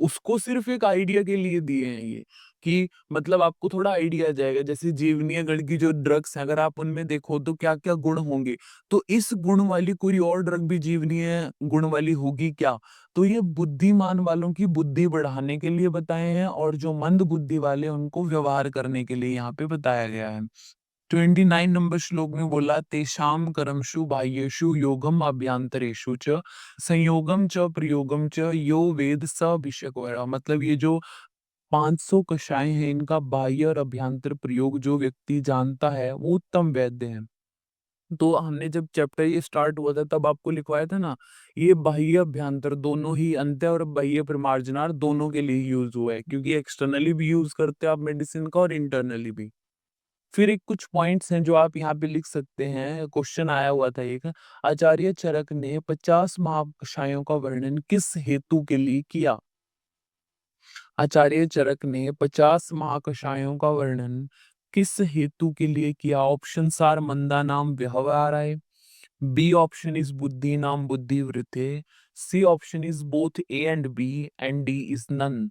उसको सिर्फ एक आइडिया के लिए दिए हैं ये, कि मतलब आपको थोड़ा आइडिया आ जाएगा। जैसे जीवनीय गण की जो ड्रग्स है, अगर आप उनमें देखो तो क्या क्या गुण होंगे, तो इस गुण वाली कोई और ड्रग भी जीवनीय गुण वाली होगी क्या? तो ये बुद्धिमान वालों की बुद्धि बढ़ाने के लिए बताए हैं, और जो मंद बुद्धि वाले हैं, उनको व्यवहार करने के लिए यहाँ पे बताया गया है। 29 नंबर श्लोक में बोला, तेषाम कर्मसु बाह्येषु योगम अभ्यांतरेषु च संयोगम च प्रयोगम च यो वेद स भिषक्वरः। मतलब ये जो 500 कषाय हैं, इनका बाह्य और अभ्यंतर प्रयोग जो व्यक्ति जानता है वो उत्तम वैद्य है। तो हमने जब चैप्टर ये स्टार्ट हुआ था तब आपको लिखवाया था ना, ये बाह्य अभ्यंतर दोनों ही, अंत्य और बाह्य प्रमार्जनार दोनों के लिए यूज हुआ है, क्योंकि एक्सटर्नली भी यूज करते हैं आप मेडिसिन का और इंटरनली भी। फिर एक कुछ पॉइंट्स हैं जो आप यहाँ पे लिख सकते हैं। क्वेश्चन आया हुआ था एक, आचार्य चरक ने 50 महाकषायों का वर्णन किस हेतु के लिए किया? आचार्य चरक ने 50 महाकषायों का वर्णन किस हेतु के लिए किया? ऑप्शन आर मंदा नाम व्यवहाराय, बी ऑप्शन इज बुद्धि नाम बुद्धि वृत्ति, C option is both A and B, and D is none.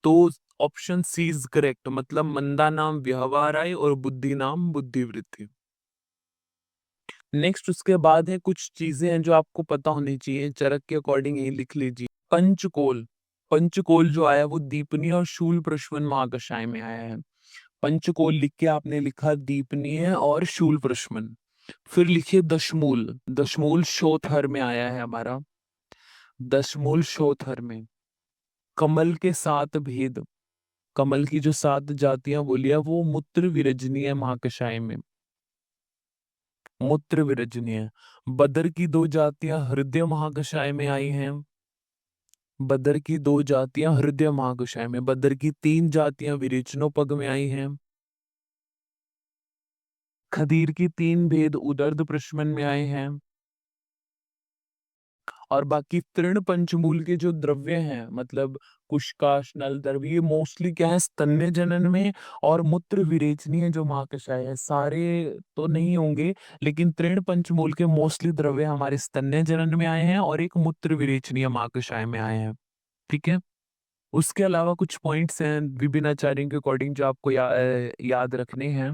तो ऑप्शन सी इज करेक्ट, मतलब मंदा नाम व्यवहाराय और बुद्धि नाम बुद्धि वृत्ति। नेक्स्ट उसके बाद है कुछ चीजें हैं जो आपको पता होनी चाहिए, चरक के अकॉर्डिंग यही लिख लीजिए। पंचकोल, पंचकोल जो आया वो दीपनीय और शूल प्रश्वन महाकषाय में आया है। पंचकोल लिख के आपने लिखा दीपनीय और शूल प्रश्मन। फिर लिखिए दशमूल, दशमूल शोथर में आया है हमारा, दशमूल शोथर में। कमल के 7 भेद, कमल की जो 7 जातियां बोली है वो मूत्र विरजनीय महाकषाय में, मूत्र विरजनीय। बदर की 2 जातियां हृदय महाकषाय में आई हैं, बदर की 2 जातियां हृदय महाकषाय में। बदर की 3 जातियां विरेचनोपग में आई हैं। खदीर की 3 भेद उदर्द प्रशमन में आए हैं। और बाकी तृण पंचमूल के जो द्रव्य हैं, मतलब कुशकाश नल द्रव्य, ये मोस्टली क्या है, स्तन्य जनन में और मूत्र विरेचनीय जो महाकषाय है, सारे तो नहीं होंगे, लेकिन तृण पंचमूल के मोस्टली द्रव्य हमारे स्तन्य जनन में आए हैं और एक मूत्र विरेचनीय महाकषाय में आए हैं। ठीक है। उसके अलावा कुछ पॉइंट्स हैं विभिन्न आचार्यों के अकॉर्डिंग जो आपको याद रखने हैं।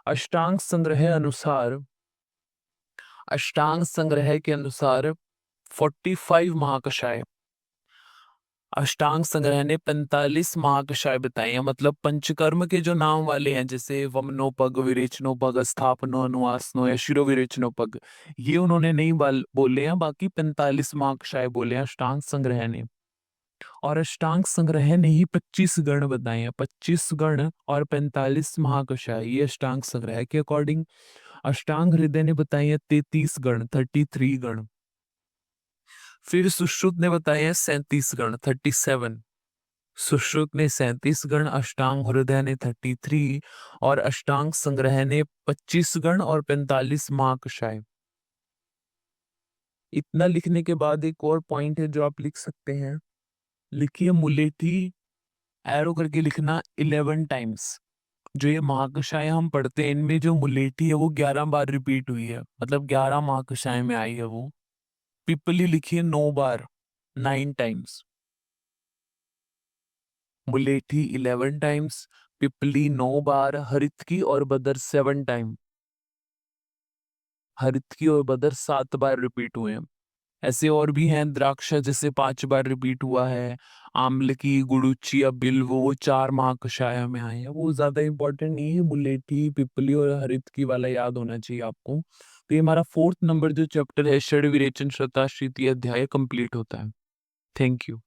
अष्टांग संग्रह अनुसार, अष्टांग संग्रह के अनुसार 45 महाकषाय, अष्टांग संग्रह ने 45 महाकषाय बताए हैं। मतलब पंचकर्म के जो नाम वाले हैं, जैसे वमनोपग, विरेचनोपग, स्थापनो, अनुवासनो या शिरो विरेचनोपग, ये उन्होंने नहीं बोले हैं, बाकी 45 महाकषाय बोले हैं अष्टांग संग्रह ने। और अष्टांग संग्रह ने ही 25 गण बताए हैं, 25 गण और 45 महाकषाय, ये अष्टांग संग्रह के अकॉर्डिंग। अष्टांग हृदय ने बताई है 33 गण, 33 गण। फिर सुश्रुत ने बताया 37 गण, 37। सुश्रुत ने 37 गण, अष्टांग हृदय ने 33 और अष्टांग संग्रह ने 25 गण और 45 महाकषाय। इतना लिखने के बाद एक और पॉइंट है जो आप लिख सकते हैं, लिखिए मुलेठी, एरो करके लिखना 11 टाइम्स। जो ये महाकषाय हम पढ़ते हैं, इनमें जो मुलेठी है वो 11 बार रिपीट हुई है, मतलब 11 महाकषाय में आई है वो। पिपली लिखिए 9 बार, 9 टाइम्स। मुलेठी 11 टाइम्स, पिपली 9 बार, हरितकी और बदर 7 टाइम, हरितकी और बदर 7 बार रिपीट हुए हैं। ऐसे और भी हैं, द्राक्षा जैसे 5 बार रिपीट हुआ है, आम्लकी, गुड़ुची या बिल्व वो 4 महाकषाय में आए हैं। वो ज्यादा इंपॉर्टेंट नहीं है, मुलेठी, पिपली और हरितकी वाला याद होना चाहिए आपको। तो ये हमारा 4th नंबर जो चैप्टर है षड विरेचन शताशीति अध्याय कंप्लीट होता है। Thank you.